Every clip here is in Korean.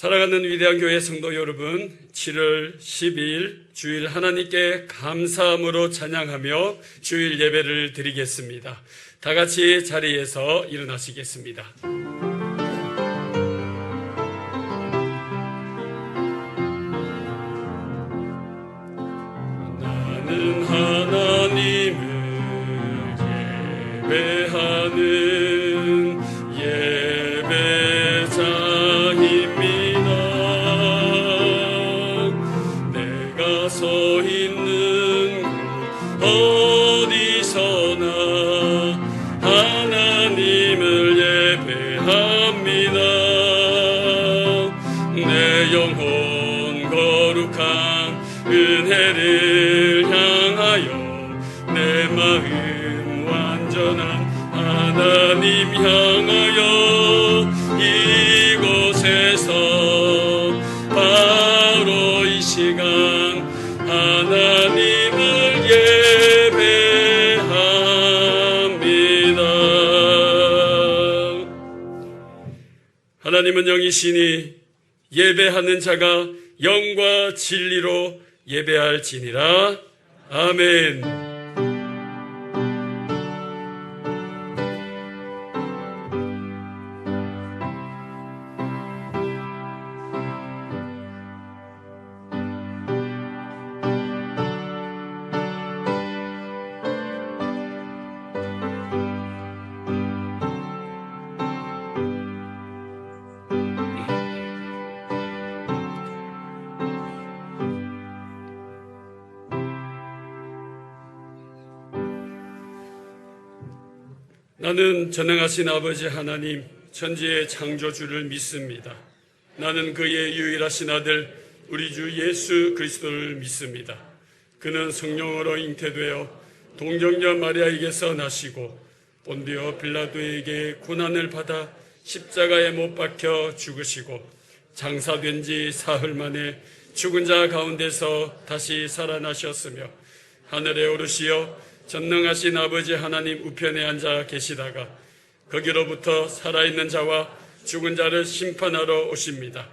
사랑하는 위대한 교회 성도 여러분, 7월 10일 주일 하나님께 감사함으로 찬양하며 주일 예배를 드리겠습니다. 다 같이 자리에서 일어나시겠습니다. 나는 하나님을 예배하는 예배자입니다. 내가 서 있는 곳 어디서나 하나님을 예배합니다. 내 영혼 거룩한 은혜를 향하여 내 마음 완전한 하나님 향하여 이곳에서 바로 이 시간 하나님을 예배합니다. 하나님은 영이시니 예배하는 자가 영과 진리로 예배할지니라. 아멘. 나는 전능하신 아버지 하나님 천지의 창조주를 믿습니다. 나는 그의 유일하신 아들 우리 주 예수 그리스도를 믿습니다. 그는 성령으로 잉태되어 동정녀 마리아에게서 나시고 본디오 빌라도에게 고난을 받아 십자가에 못 박혀 죽으시고 장사된 지 사흘 만에 죽은 자 가운데서 다시 살아나셨으며 하늘에 오르시어 전능하신 아버지 하나님 우편에 앉아 계시다가 거기로부터 살아있는 자와 죽은 자를 심판하러 오십니다.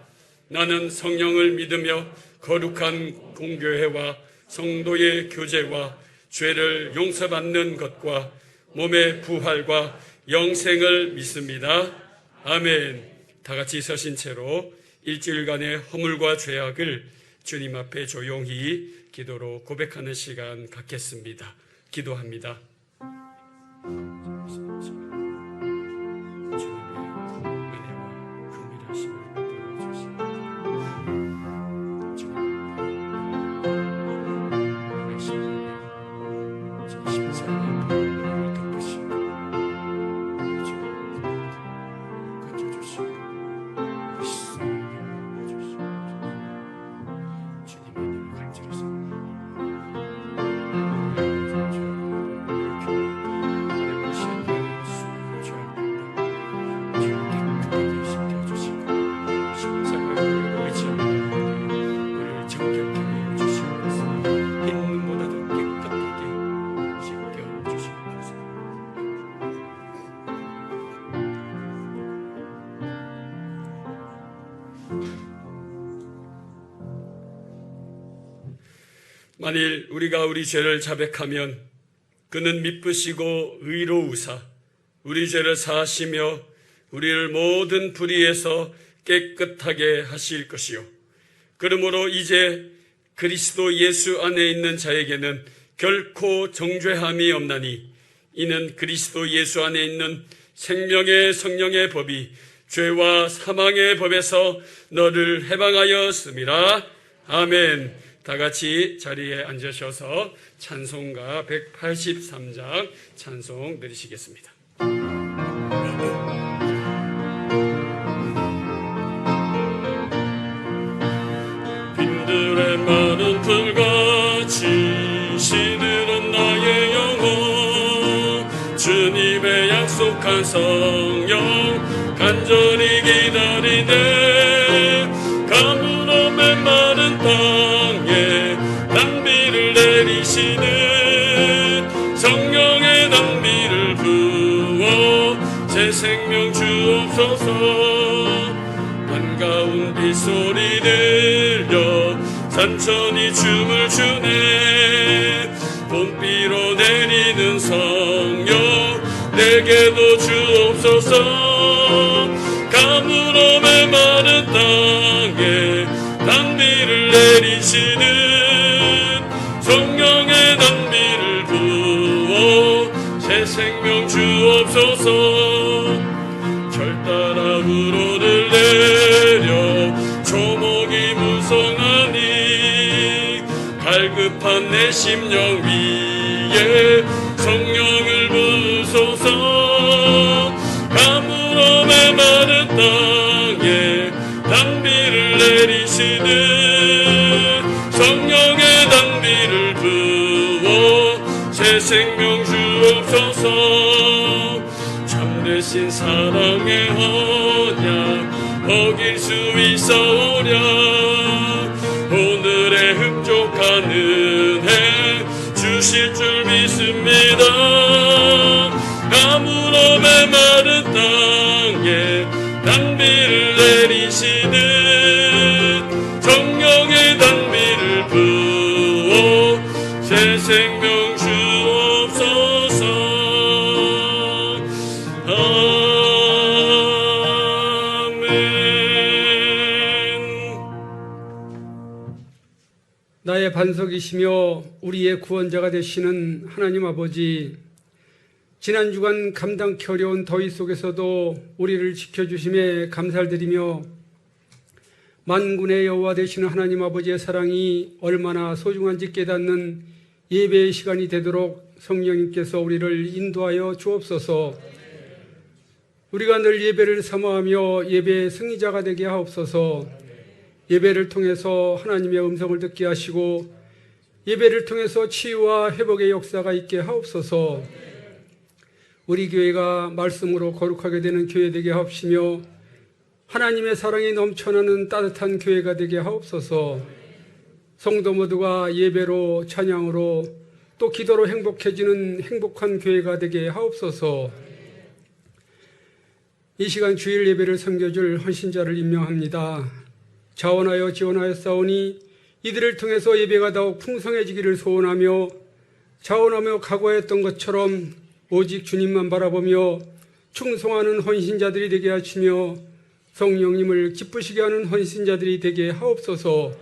나는 성령을 믿으며 거룩한 공교회와 성도의 교제와 죄를 용서받는 것과 몸의 부활과 영생을 믿습니다. 아멘. 다 같이 서신 채로 일주일간의 허물과 죄악을 주님 앞에 조용히 기도로 고백하는 시간 갖겠습니다. 기도합니다. 만일 우리가 우리 죄를 자백하면 그는 미쁘시고 의로우사 우리 죄를 사하시며 우리를 모든 불의에서 깨끗하게 하실 것이요 그러므로 이제 그리스도 예수 안에 있는 자에게는 결코 정죄함이 없나니 이는 그리스도 예수 안에 있는 생명의 성령의 법이 죄와 사망의 법에서 너를 해방하였음이라. 아멘. 다 같이 자리에 앉으셔서 찬송가 183장 찬송 드리시겠습니다. 빈들의 많은 풀같이 시들은 나의 영혼 주님의 약속한 성령 간절히 기다리네 가물어 메마른 땅에 단비를 내리시는 성령의 단비를 부어 제 생명 주옵소서 한가운 비 소리 들려 산천이 춤을 추네. 봄비로 내리는 성령 내게도 주옵소서. 가물어 메마른 땅에 단비를 내리시는 성령의 단비를 부어 새 생명 주옵소서. 절 따라 우러를 내려 초목이 무성하니 갈급한 내 심령 위에 성령을 부소서. 가물어 메마른 땅에 단비를 내리시는 성령의 단비를 부어 새 생명 주옵소서. 참되신 사랑의 언약 어길 수 있사오랴. 오늘의 흡족한 은혜 주실 줄 믿습니다. 가물어 메마른 땅에 단비를 내리시는 성령의 단비를 부어 새 생명 주옵소서. 나의 반석이시며 우리의 구원자가 되시는 하나님 아버지, 지난 주간 감당케 어려운 더위 속에서도 우리를 지켜주심에 감사를 드리며 만군의 여호와 되시는 하나님 아버지의 사랑이 얼마나 소중한지 깨닫는 예배의 시간이 되도록 성령님께서 우리를 인도하여 주옵소서. 우리가 늘 예배를 사모하며 예배의 승리자가 되게 하옵소서. 예배를 통해서 하나님의 음성을 듣게 하시고 예배를 통해서 치유와 회복의 역사가 있게 하옵소서. 우리 교회가 말씀으로 거룩하게 되는 교회 되게 하옵시며 하나님의 사랑이 넘쳐나는 따뜻한 교회가 되게 하옵소서. 성도 모두가 예배로 찬양으로 또 기도로 행복해지는 행복한 교회가 되게 하옵소서. 이 시간 주일 예배를 섬겨줄 헌신자를 임명합니다. 자원하여 지원하여 싸우니 이들을 통해서 예배가 더욱 풍성해지기를 소원하며 자원하며 각오했던 것처럼 오직 주님만 바라보며 충성하는 헌신자들이 되게 하시며 성령님을 기쁘시게 하는 헌신자들이 되게 하옵소서.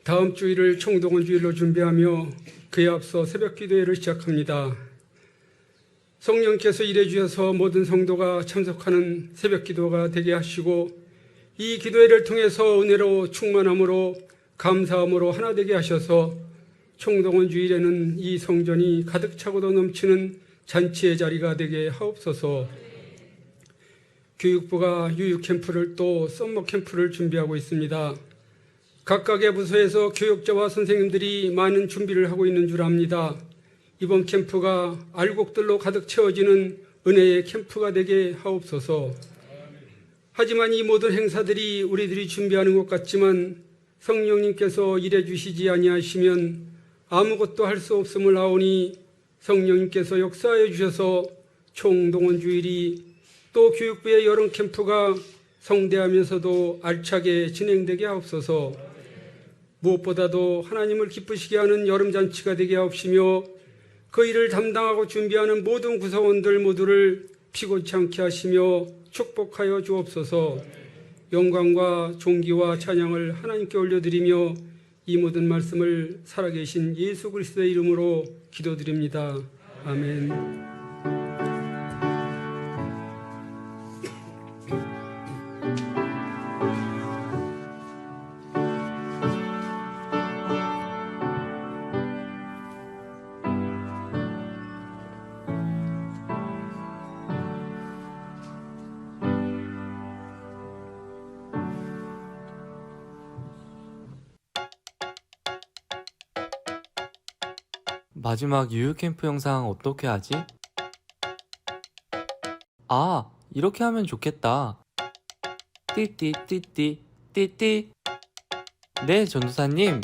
다음 주일을 총동원 주일로 준비하며 그에 앞서 새벽 기도회를 시작합니다. 성령께서 일해 주셔서 모든 성도가 참석하는 새벽 기도가 되게 하시고 이 기도회를 통해서 은혜로 충만함으로 감사함으로 하나 되게 하셔서 총동원 주일에는 이 성전이 가득 차고도 넘치는 잔치의 자리가 되게 하옵소서. 교육부가 유유캠프를 또 썸머캠프를 준비하고 있습니다. 각각의 부서에서 교육자와 선생님들이 많은 준비를 하고 있는 줄 압니다. 이번 캠프가 알곡들로 가득 채워지는 은혜의 캠프가 되게 하옵소서. 하지만 이 모든 행사들이 우리들이 준비하는 것 같지만 성령님께서 일해 주시지 아니하시면 아무것도 할 수 없음을 아오니 성령님께서 역사해 주셔서 총동원 주일이 또 교육부의 여름 캠프가 성대하면서도 알차게 진행되게 하옵소서. 무엇보다도 하나님을 기쁘시게 하는 여름잔치가 되게 하옵시며 그 일을 담당하고 준비하는 모든 구성원들 모두를 피곤치 않게 하시며 축복하여 주옵소서. 영광과 존귀와 찬양을 하나님께 올려드리며 이 모든 말씀을 살아계신 예수 그리스도의 이름으로 기도드립니다. 아멘. 마지막 유유캠프 영상 어떻게 하지? 아, 이렇게 하면 좋겠다. 띠띠띠띠 띠띠. 네, 전도사님.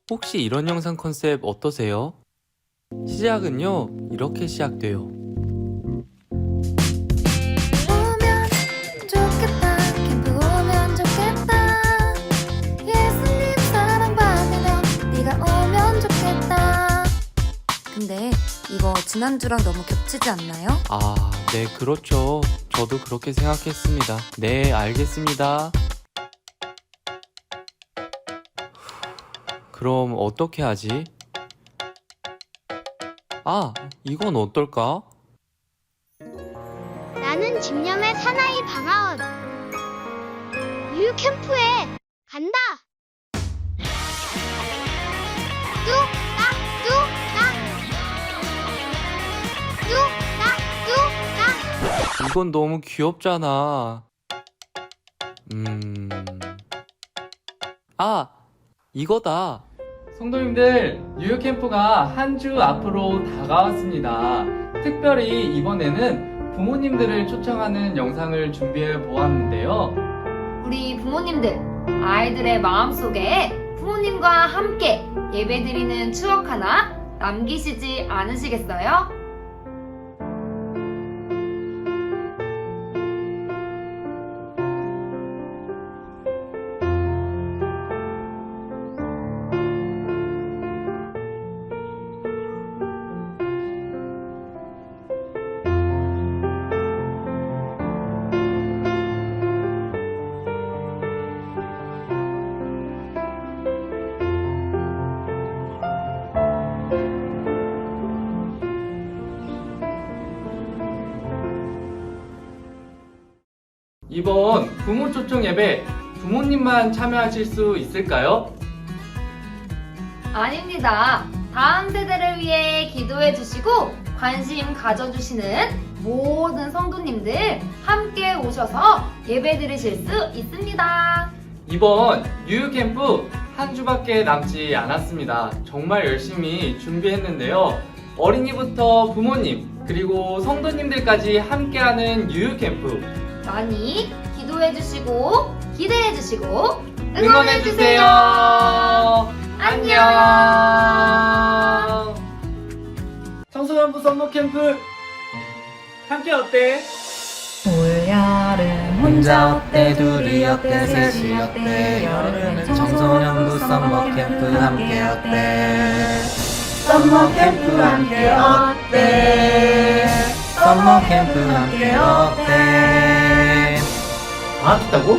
혹시 이런 영상 컨셉 어떠세요? 시작은요, 이렇게 시작돼요. 오면 좋겠다. 캠프 오면 지난주랑 너무 겹치지 않나요? 아, 네, 그렇죠. 저도 그렇게 생각했습니다. 네, 알겠습니다. 그럼 어떻게 하지? 아, 이건 어떨까? 나는 집념의 사나이 방아언 유유 캠프에 간다. 뚝딱 뚝딱 뚝딱 뚝딱. 이건 너무 귀엽잖아. 아, 이거다. 성도님들, 유유 캠프가 한 주 앞으로 다가왔습니다. 특별히 이번에는 부모님들을 초청하는 영상을 준비해 보았는데요. 우리 부모님들, 아이들의 마음속에 부모님과 함께 예배드리는 추억 하나 남기시지 않으시겠어요? 이번 부모 초청 예배 부모님만 참여하실 수 있을까요? 아닙니다. 다음 세대를 위해 기도해 주시고 관심 가져주시는 모든 성도님들 함께 오셔서 예배 드리실 수 있습니다. 이번 유유 캠프 한 주밖에 남지 않았습니다. 정말 열심히 준비했는데요. 어린이부터 부모님 그리고 성도님들까지 함께하는 유유 캠프 많이 기도해 주시고 기대해 주시고 응원해 주세요. 안녕. 청소년부 썸머 캠프 함께 어때? 올여름 혼자 어때 둘이 어때 셋이 어때 여름엔 청소년부 썸머 캠프 함께 어때 썸머 캠프 함께 어때 썸머 캠프 함께 어때 아, 듣다고?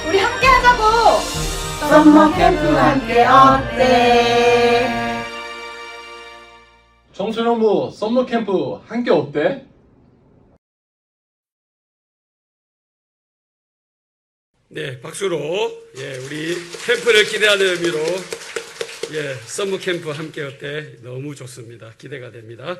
우리 함께 하자고. 썸머 캠프 함께 어때 청소년부 썸머 캠프 함께 어때? 네, 박수로 우리 캠프를 기대하는 의미로 썸머 캠프 함께 어때 너무 좋습니다. 기대가 됩니다.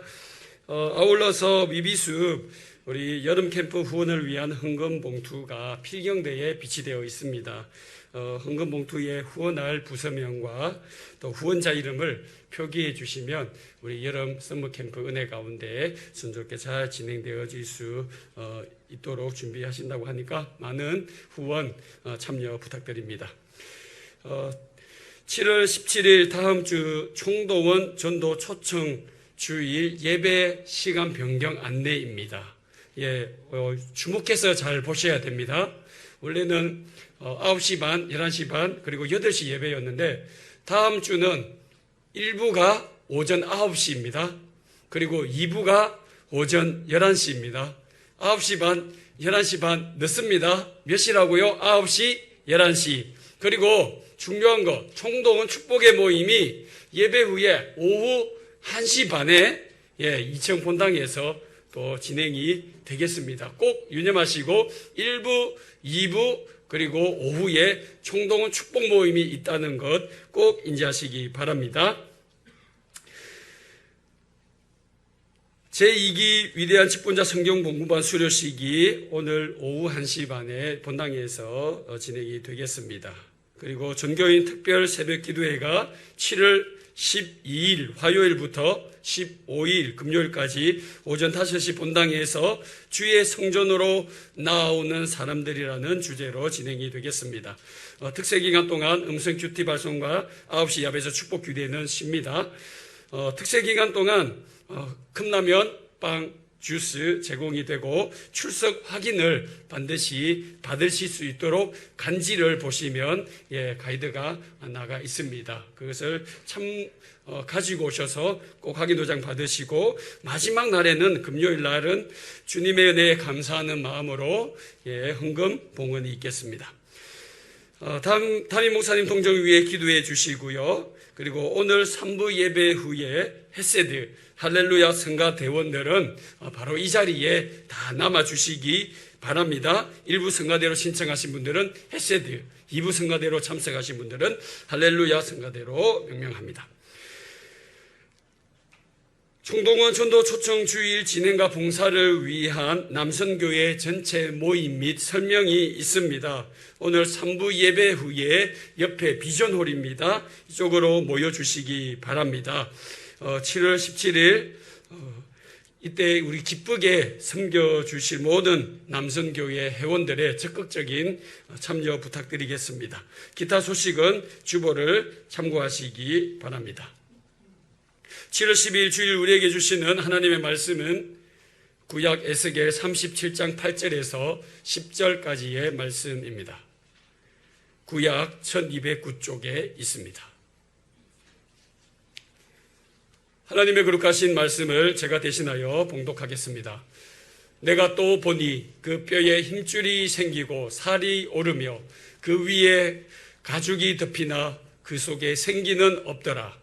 아울러서 미비숲 우리 여름 캠프 후원을 위한 헌금 봉투가 필경대에 비치되어 있습니다. 헌금 봉투에 후원할 부서명과 또 후원자 이름을 표기해 주시면 우리 여름 썸머 캠프 은혜 가운데 순조롭게 잘 진행되어질 수 있도록 준비하신다고 하니까 많은 후원 참여 부탁드립니다. 7월 17일 다음 주 총동원 전도 초청 주일 예배 시간 변경 안내입니다. 주목해서 잘 보셔야 됩니다. 원래는 9시 반, 11시 반, 그리고 8시 예배였는데 다음 주는 1부가 오전 9시입니다. 그리고 2부가 오전 11시입니다. 9시 반, 11시 반 늦습니다. 몇 시라고요? 9시, 11시. 그리고 중요한 거, 총동원 축복의 모임이 예배 후에 오후 1시 반에 이청 본당에서 또 진행이 되겠습니다. 꼭 유념하시고 1부, 2부 그리고 오후에 총동원 축복 모임이 있다는 것 꼭 인지하시기 바랍니다. 제2기 위대한 직분자 성경 공부반 수료식이 오늘 오후 1시 반에 본당에서 진행이 되겠습니다. 그리고 전교인 특별 새벽 기도회가 7월 12일 화요일부터 15일 금요일까지 오전 5시 본당에서 주의 성전으로 나오는 사람들이라는 주제로 진행이 되겠습니다. 특세 기간 동안 음성 큐티 발송과 9시 야배서 축복 규례는 쉽니다. 특세 기간 동안 컵라면, 빵, 주스 제공이 되고 출석 확인을 반드시 받으실 수 있도록 간지를 보시면 가이드가 나가 있습니다. 그것을 가지고 오셔서 꼭 확인 도장 받으시고 마지막 날에는 금요일 날은 주님의 은혜에 감사하는 마음으로 헌금 봉헌이 있겠습니다. 담임 목사님 동정 위에 기도해 주시고요. 그리고 오늘 3부 예배 후에 헤세드 할렐루야 성가 대원들은 바로 이 자리에 다 남아주시기 바랍니다. 1부 성가대로 신청하신 분들은 헤세드, 2부 성가대로 참석하신 분들은 할렐루야 성가대로 명명합니다. 총동원 전도 초청 주일 진행과 봉사를 위한 남선교회 전체 모임 및 설명이 있습니다. 오늘 3부 예배 후에 옆에 비전홀입니다. 이쪽으로 모여주시기 바랍니다. 7월 17일 이때 우리 기쁘게 섬겨주실 모든 남선교회 회원들의 적극적인 참여 부탁드리겠습니다. 기타 소식은 주보를 참고하시기 바랍니다. 7월 12일 주일 우리에게 주시는 하나님의 말씀은 구약 에스겔 37장 8절에서 10절까지의 말씀입니다. 구약 1209쪽에 있습니다. 하나님의 거룩하신 말씀을 제가 대신하여 봉독하겠습니다. 내가 또 보니 그 뼈에 힘줄이 생기고 살이 오르며 그 위에 가죽이 덮이나 그 속에 생기는 없더라.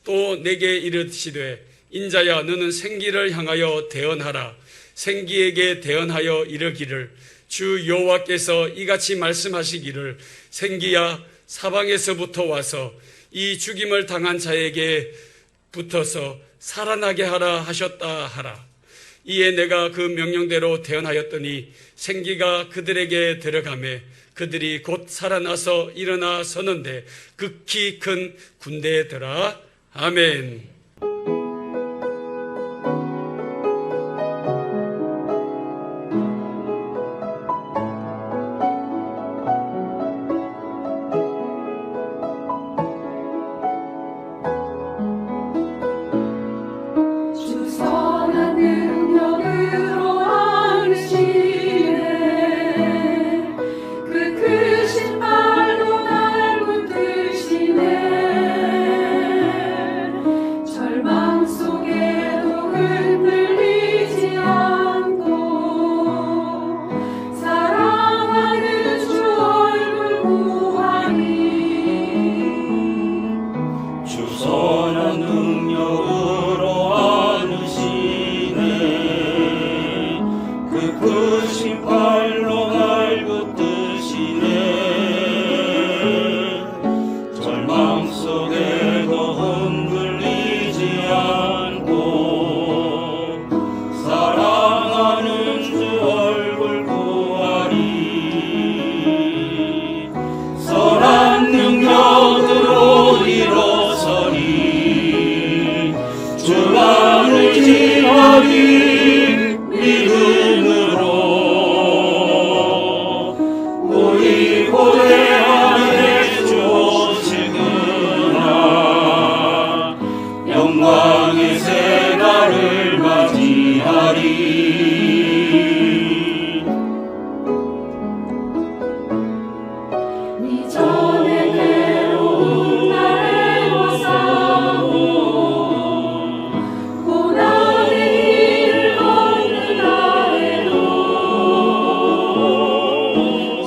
또 내게 이르시되 인자야 너는 생기를 향하여 대언하라. 생기에게 대언하여 이르기를 주 여호와께서 이같이 말씀하시기를 생기야 사방에서부터 와서 이 죽임을 당한 자에게 붙어서 살아나게 하라 하셨다 하라. 이에 내가 그 명령대로 대언하였더니 생기가 그들에게 들어가매 그들이 곧 살아나서 일어나 서는데 극히 큰 군대더라. 아멘.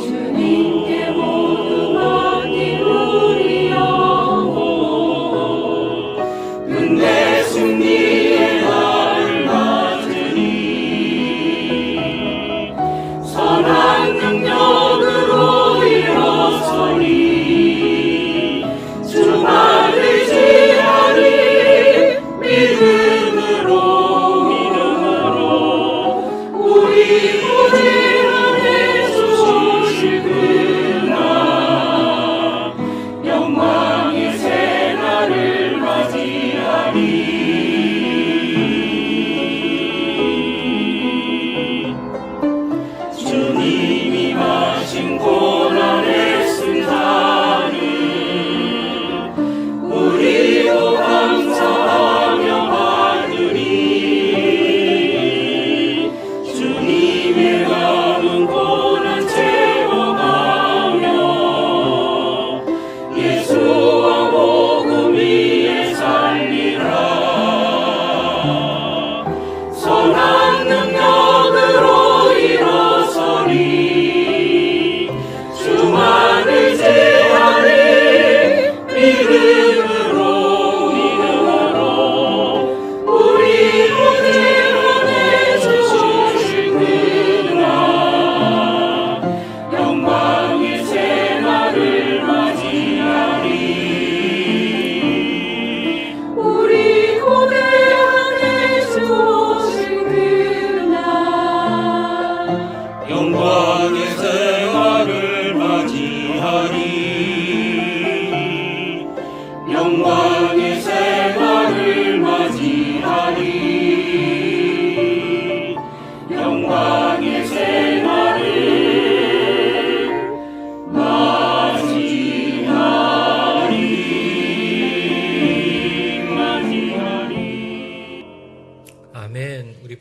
주님께 모두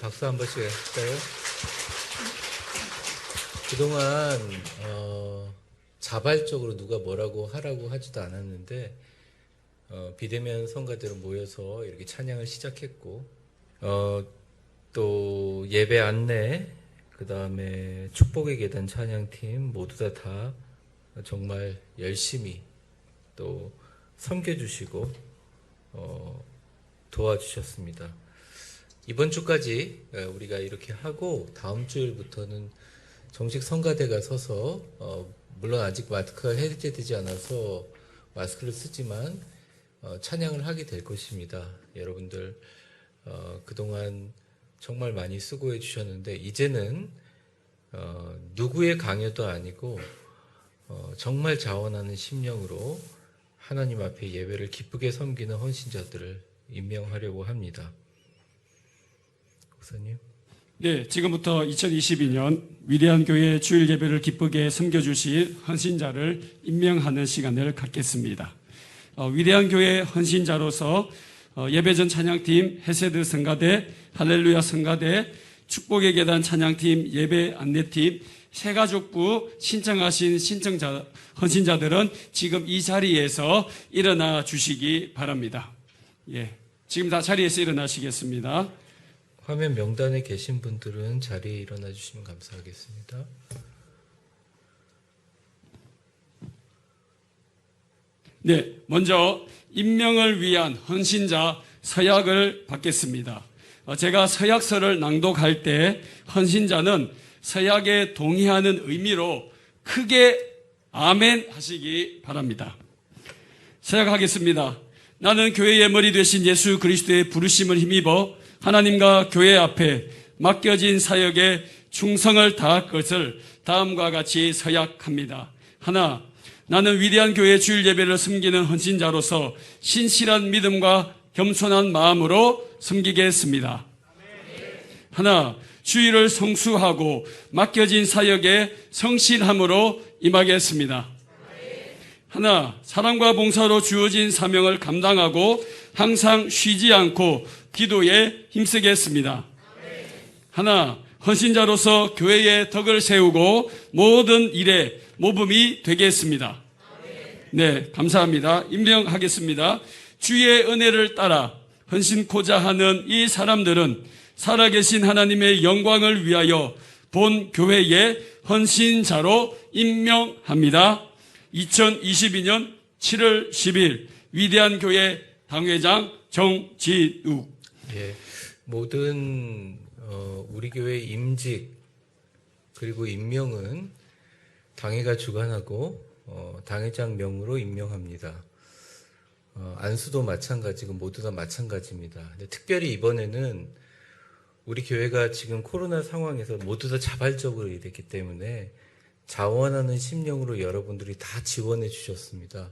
박수 한 번씩 할까요? 그동안 자발적으로 누가 뭐라고 하라고 하지도 않았는데 비대면 성가대로 모여서 이렇게 찬양을 시작했고 또 예배 안내, 그 다음에 축복의 계단 찬양팀 모두 다 정말 열심히 또 섬겨주시고 도와주셨습니다. 이번 주까지 우리가 이렇게 하고 다음 주일부터는 정식 성가대가 서서 물론 아직 마스크가 해제되지 않아서 마스크를 쓰지만 찬양을 하게 될 것입니다. 여러분들 그동안 정말 많이 수고해 주셨는데 이제는 누구의 강요도 아니고 정말 자원하는 심령으로 하나님 앞에 예배를 기쁘게 섬기는 헌신자들을 임명하려고 합니다. 목사님. 네, 지금부터 2022년 위대한 교회 주일 예배를 기쁘게 섬겨주실 헌신자를 임명하는 시간을 갖겠습니다. 위대한 교회 헌신자로서 예배전 찬양팀, 헤세드 성가대, 할렐루야 성가대, 축복의 계단 찬양팀, 예배 안내팀, 새가족부 신청하신 헌신자들은 지금 이 자리에서 일어나 주시기 바랍니다. 예, 지금 다 자리에서 일어나시겠습니다. 화면 명단에 계신 분들은 자리에 일어나 주시면 감사하겠습니다. 네, 먼저 임명을 위한 헌신자 서약을 받겠습니다. 제가 서약서를 낭독할 때 헌신자는 서약에 동의하는 의미로 크게 아멘 하시기 바랍니다. 서약하겠습니다. 나는 교회의 머리 되신 예수 그리스도의 부르심을 힘입어 하나님과 교회 앞에 맡겨진 사역에 충성을 다할 것을 다음과 같이 서약합니다. 하나, 나는 위대한 교회 주일 예배를 섬기는 헌신자로서 신실한 믿음과 겸손한 마음으로 섬기겠습니다. 하나, 주일을 성수하고 맡겨진 사역에 성실함으로 임하겠습니다. 하나, 사랑과 봉사로 주어진 사명을 감당하고 항상 쉬지 않고 기도에 힘쓰겠습니다. 하나, 헌신자로서 교회의 덕을 세우고 모든 일에 모범이 되겠습니다. 네, 감사합니다. 임명하겠습니다. 주의 은혜를 따라 헌신코자 하는 이 사람들은 살아계신 하나님의 영광을 위하여 본 교회의 헌신자로 임명합니다. 2022년 7월 10일 위대한 교회 당회장 정진욱. 예, 모든 우리 교회 임직 그리고 임명은 당회가 주관하고 당회장 명으로 임명합니다. 안수도 마찬가지고 모두 다 마찬가지입니다. 근데 특별히 이번에는 우리 교회가 지금 코로나 상황에서 모두 다 자발적으로 일했기 때문에 자원하는 심령으로 여러분들이 다 지원해 주셨습니다.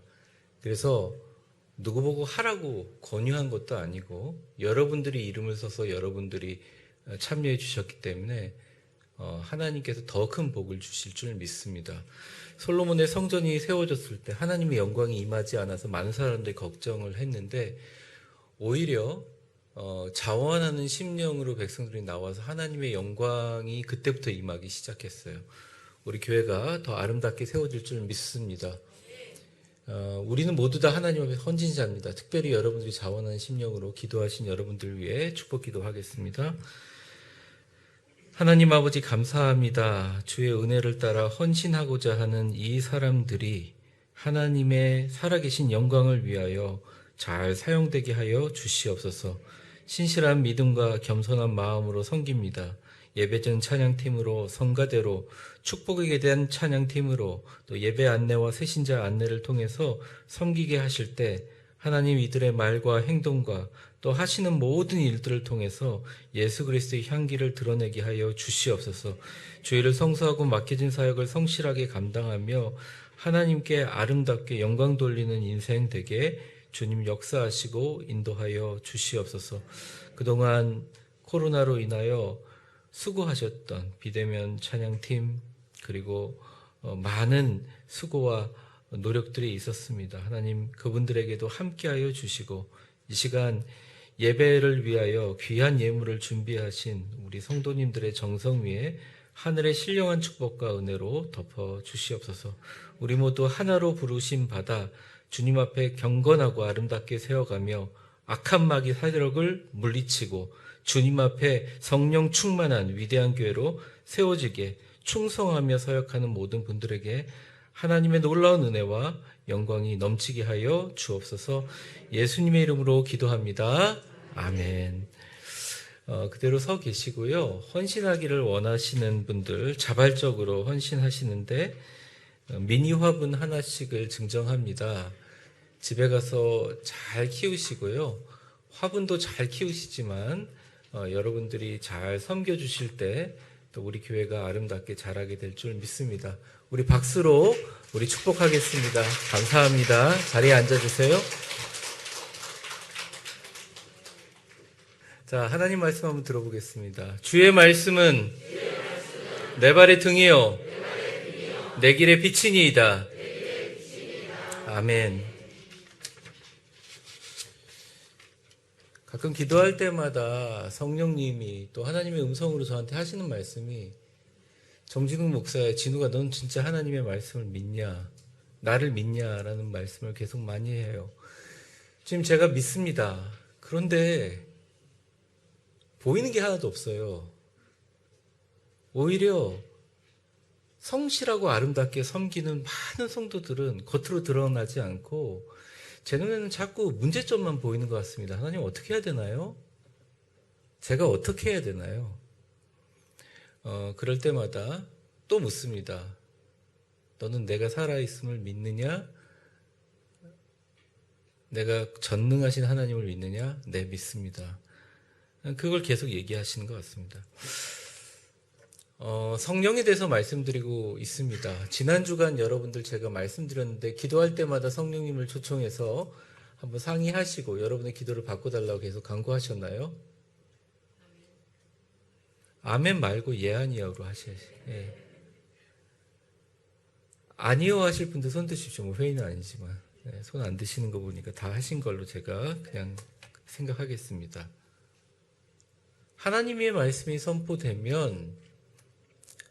그래서 누구 보고 하라고 권유한 것도 아니고 여러분들이 이름을 써서 여러분들이 참여해 주셨기 때문에 하나님께서 더 큰 복을 주실 줄 믿습니다. 솔로몬의 성전이 세워졌을 때 하나님의 영광이 임하지 않아서 많은 사람들이 걱정을 했는데 오히려 자원하는 심령으로 백성들이 나와서 하나님의 영광이 그때부터 임하기 시작했어요. 우리 교회가 더 아름답게 세워질 줄 믿습니다. 우리는 모두 다 하나님 앞에 헌신자입니다. 특별히 여러분들이 자원하는 심령으로 기도하신 여러분들 위해 축복 기도하겠습니다. 하나님 아버지 감사합니다. 주의 은혜를 따라 헌신하고자 하는 이 사람들이 하나님의 살아계신 영광을 위하여 잘 사용되게 하여 주시옵소서. 신실한 믿음과 겸손한 마음으로 섬깁니다. 예배전 찬양팀으로 성가대로 축복에 대한 찬양팀으로 또 예배 안내와 새신자 안내를 통해서 섬기게 하실 때 하나님 이들의 말과 행동과 또 하시는 모든 일들을 통해서 예수 그리스도의 향기를 드러내게 하여 주시옵소서. 주의를 성수하고 맡겨진 사역을 성실하게 감당하며 하나님께 아름답게 영광 돌리는 인생 되게 주님 역사하시고 인도하여 주시옵소서. 그동안 코로나로 인하여 수고하셨던 비대면 찬양팀 그리고 많은 수고와 노력들이 있었습니다. 하나님 그분들에게도 함께하여 주시고 이 시간 예배를 위하여 귀한 예물을 준비하신 우리 성도님들의 정성 위에 하늘의 신령한 축복과 은혜로 덮어 주시옵소서. 우리 모두 하나로 부르심 받아 주님 앞에 경건하고 아름답게 세워가며 악한 마귀 세력을 물리치고 주님 앞에 성령 충만한 위대한 교회로 세워지게 충성하며 서역하는 모든 분들에게 하나님의 놀라운 은혜와 영광이 넘치게 하여 주옵소서. 예수님의 이름으로 기도합니다. 아멘. 그대로 서 계시고요. 헌신하기를 원하시는 분들 자발적으로 헌신하시는데 미니 화분 하나씩을 증정합니다. 집에 가서 잘 키우시고요. 화분도 잘 키우시지만 여러분들이 잘 섬겨주실 때 또 우리 교회가 아름답게 자라게 될 줄 믿습니다. 우리 박수로 우리 축복하겠습니다. 감사합니다. 자리에 앉아주세요. 자, 하나님 말씀 한번 들어보겠습니다. 주의 말씀은 내 발의 등이요 내 길의 빛이니이다. 아멘. 가끔 기도할 때마다 성령님이 또 하나님의 음성으로 저한테 하시는 말씀이 정진욱 목사야, 진우가 넌 진짜 하나님의 말씀을 믿냐? 나를 믿냐? 라는 말씀을 계속 많이 해요. 지금 제가 믿습니다. 그런데 보이는 게 하나도 없어요. 오히려 성실하고 아름답게 섬기는 많은 성도들은 겉으로 드러나지 않고 제 눈에는 자꾸 문제점만 보이는 것 같습니다. 하나님 어떻게 해야 되나요? 제가 어떻게 해야 되나요? 그럴 때마다 또 묻습니다. 너는 내가 살아있음을 믿느냐? 내가 전능하신 하나님을 믿느냐? 네, 믿습니다. 그걸 계속 얘기하시는 것 같습니다. 성령에 대해서 말씀드리고 있습니다. 지난 주간 여러분들 제가 말씀드렸는데 기도할 때마다 성령님을 초청해서 한번 상의하시고 여러분의 기도를 바꿔달라고 계속 간구하셨나요? 아멘 말고 예 아니요로 하셔야지. 예. 아니요 하실 분들 손 드십시오. 뭐 회의는 아니지만 손 안 드시는 거 보니까 다 하신 걸로 제가 그냥 생각하겠습니다. 하나님의 말씀이 선포되면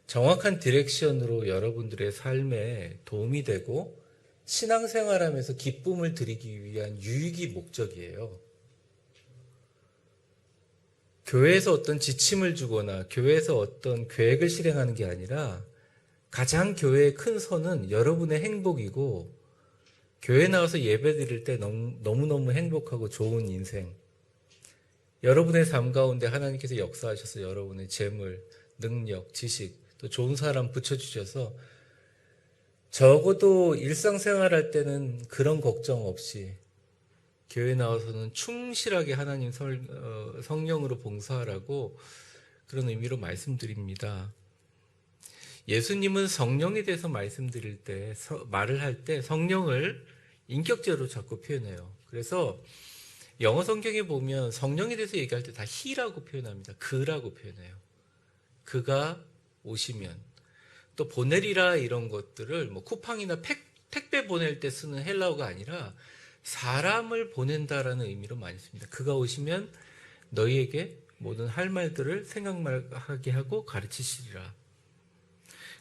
정확한 디렉션으로 여러분들의 삶에 도움이 되고 신앙생활하면서 기쁨을 드리기 위한 유익이 목적이에요. 교회에서 어떤 지침을 주거나 교회에서 어떤 계획을 실행하는 게 아니라 가장 교회의 큰 선은 여러분의 행복이고 교회 나와서 예배 드릴 때 너무너무 행복하고 좋은 인생, 여러분의 삶 가운데 하나님께서 역사하셔서 여러분의 재물, 능력, 지식, 또 좋은 사람 붙여주셔서 적어도 일상생활할 때는 그런 걱정 없이 교회 나와서는 충실하게 하나님 성령으로 봉사하라고 그런 의미로 말씀드립니다. 예수님은 성령에 대해서 말씀드릴 때, 말을 할 때 성령을 인격제로 자꾸 표현해요. 그래서 영어 성경에 보면 성령에 대해서 얘기할 때 다 he라고 표현합니다. 그라고 표현해요. 그가 오시면. 또 보내리라 이런 것들을 뭐 쿠팡이나 택배 보낼 때 쓰는 헬라어가 아니라 사람을 보낸다라는 의미로 많이 씁니다. 그가 오시면 너희에게 모든 할 말들을 생각하게 하고 가르치시리라.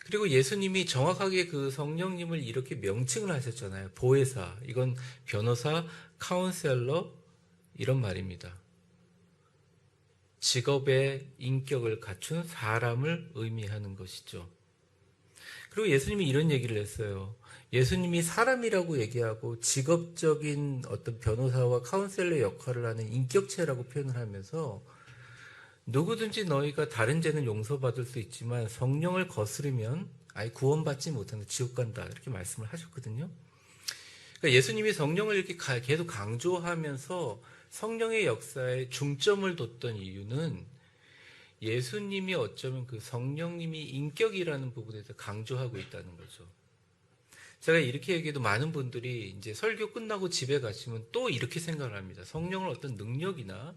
그리고 예수님이 정확하게 그 성령님을 이렇게 명칭을 하셨잖아요. 보혜사, 이건 변호사, 카운셀러 이런 말입니다. 직업의 인격을 갖춘 사람을 의미하는 것이죠. 그리고 예수님이 이런 얘기를 했어요. 예수님이 사람이라고 얘기하고 직업적인 어떤 변호사와 카운셀러 역할을 하는 인격체라고 표현을 하면서 누구든지 너희가 다른 죄는 용서받을 수 있지만 성령을 거스르면 아예 구원받지 못한다, 지옥 간다 이렇게 말씀을 하셨거든요. 그러니까 예수님이 성령을 이렇게 계속 강조하면서 성령의 역사에 중점을 뒀던 이유는 예수님이 어쩌면 그 성령님이 인격이라는 부분에서 강조하고 있다는 거죠. 제가 이렇게 얘기해도 많은 분들이 이제 설교 끝나고 집에 가시면 또 이렇게 생각을 합니다. 성령을 어떤 능력이나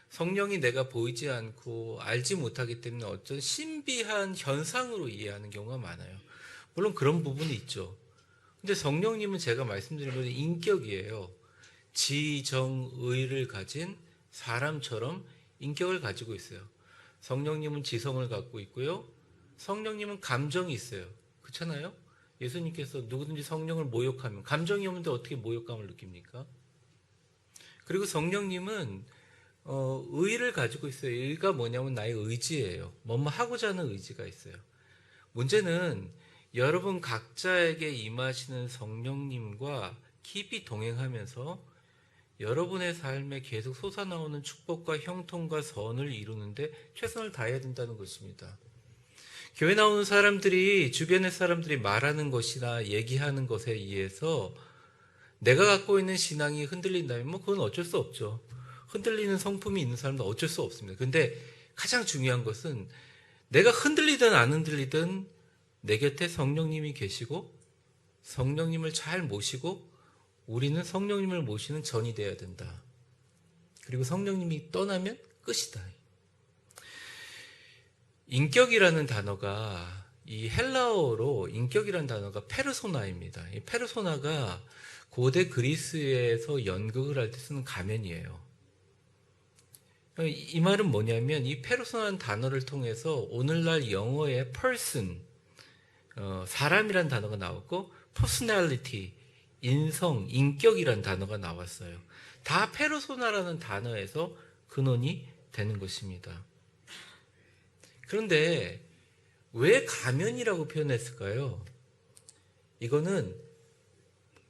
성령이 내가 보이지 않고 알지 못하기 때문에 어떤 신비한 현상으로 이해하는 경우가 많아요. 물론 그런 부분이 있죠. 근데 성령님은 제가 말씀드린 것처럼 인격이에요. 지정의를 가진 사람처럼 인격을 가지고 있어요. 성령님은 지성을 갖고 있고요. 성령님은 감정이 있어요. 그렇잖아요? 예수님께서 누구든지 성령을 모욕하면, 감정이 없는데 어떻게 모욕감을 느낍니까? 그리고 성령님은 의를 가지고 있어요. 의가 뭐냐면 나의 의지예요. 뭐뭐 하고자 하는 의지가 있어요. 문제는 여러분 각자에게 임하시는 성령님과 깊이 동행하면서 여러분의 삶에 계속 솟아나오는 축복과 형통과 선을 이루는데 최선을 다해야 된다는 것입니다. 교회 나오는 사람들이, 주변의 사람들이 말하는 것이나 얘기하는 것에 의해서 내가 갖고 있는 신앙이 흔들린다면 뭐 그건 어쩔 수 없죠. 흔들리는 성품이 있는 사람도 어쩔 수 없습니다. 근데 가장 중요한 것은 내가 흔들리든 안 흔들리든 내 곁에 성령님이 계시고 성령님을 잘 모시고 우리는 성령님을 모시는 전이 되어야 된다. 그리고 성령님이 떠나면 끝이다. 인격이라는 단어가, 이 헬라어로 인격이라는 단어가 페르소나입니다. 이 페르소나가 고대 그리스에서 연극을 할 때 쓰는 가면이에요. 이 말은 뭐냐면 이 페르소나라는 단어를 통해서 오늘날 영어의 person, 사람이라는 단어가 나왔고 personality, 인성, 인격이라는 단어가 나왔어요. 다 페르소나라는 단어에서 근원이 되는 것입니다. 그런데 왜 가면이라고 표현했을까요? 이거는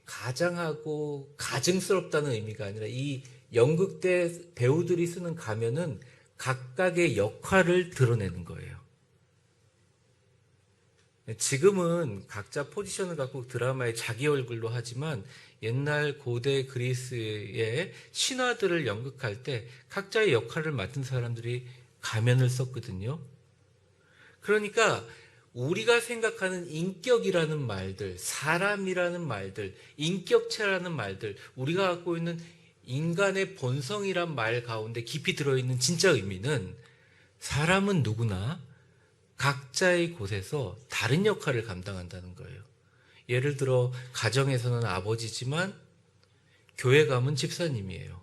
가장하고 가증스럽다는 의미가 아니라 이 연극 때 배우들이 쓰는 가면은 각각의 역할을 드러내는 거예요. 지금은 각자 포지션을 갖고 드라마에 자기 얼굴로 하지만 옛날 고대 그리스의 신화들을 연극할 때 각자의 역할을 맡은 사람들이 가면을 썼거든요. 그러니까 우리가 생각하는 인격이라는 말들, 사람이라는 말들, 인격체라는 말들, 우리가 갖고 있는 인간의 본성이란 말 가운데 깊이 들어있는 진짜 의미는 사람은 누구나 각자의 곳에서 다른 역할을 감당한다는 거예요. 예를 들어 가정에서는 아버지지만 교회 가면 집사님이에요.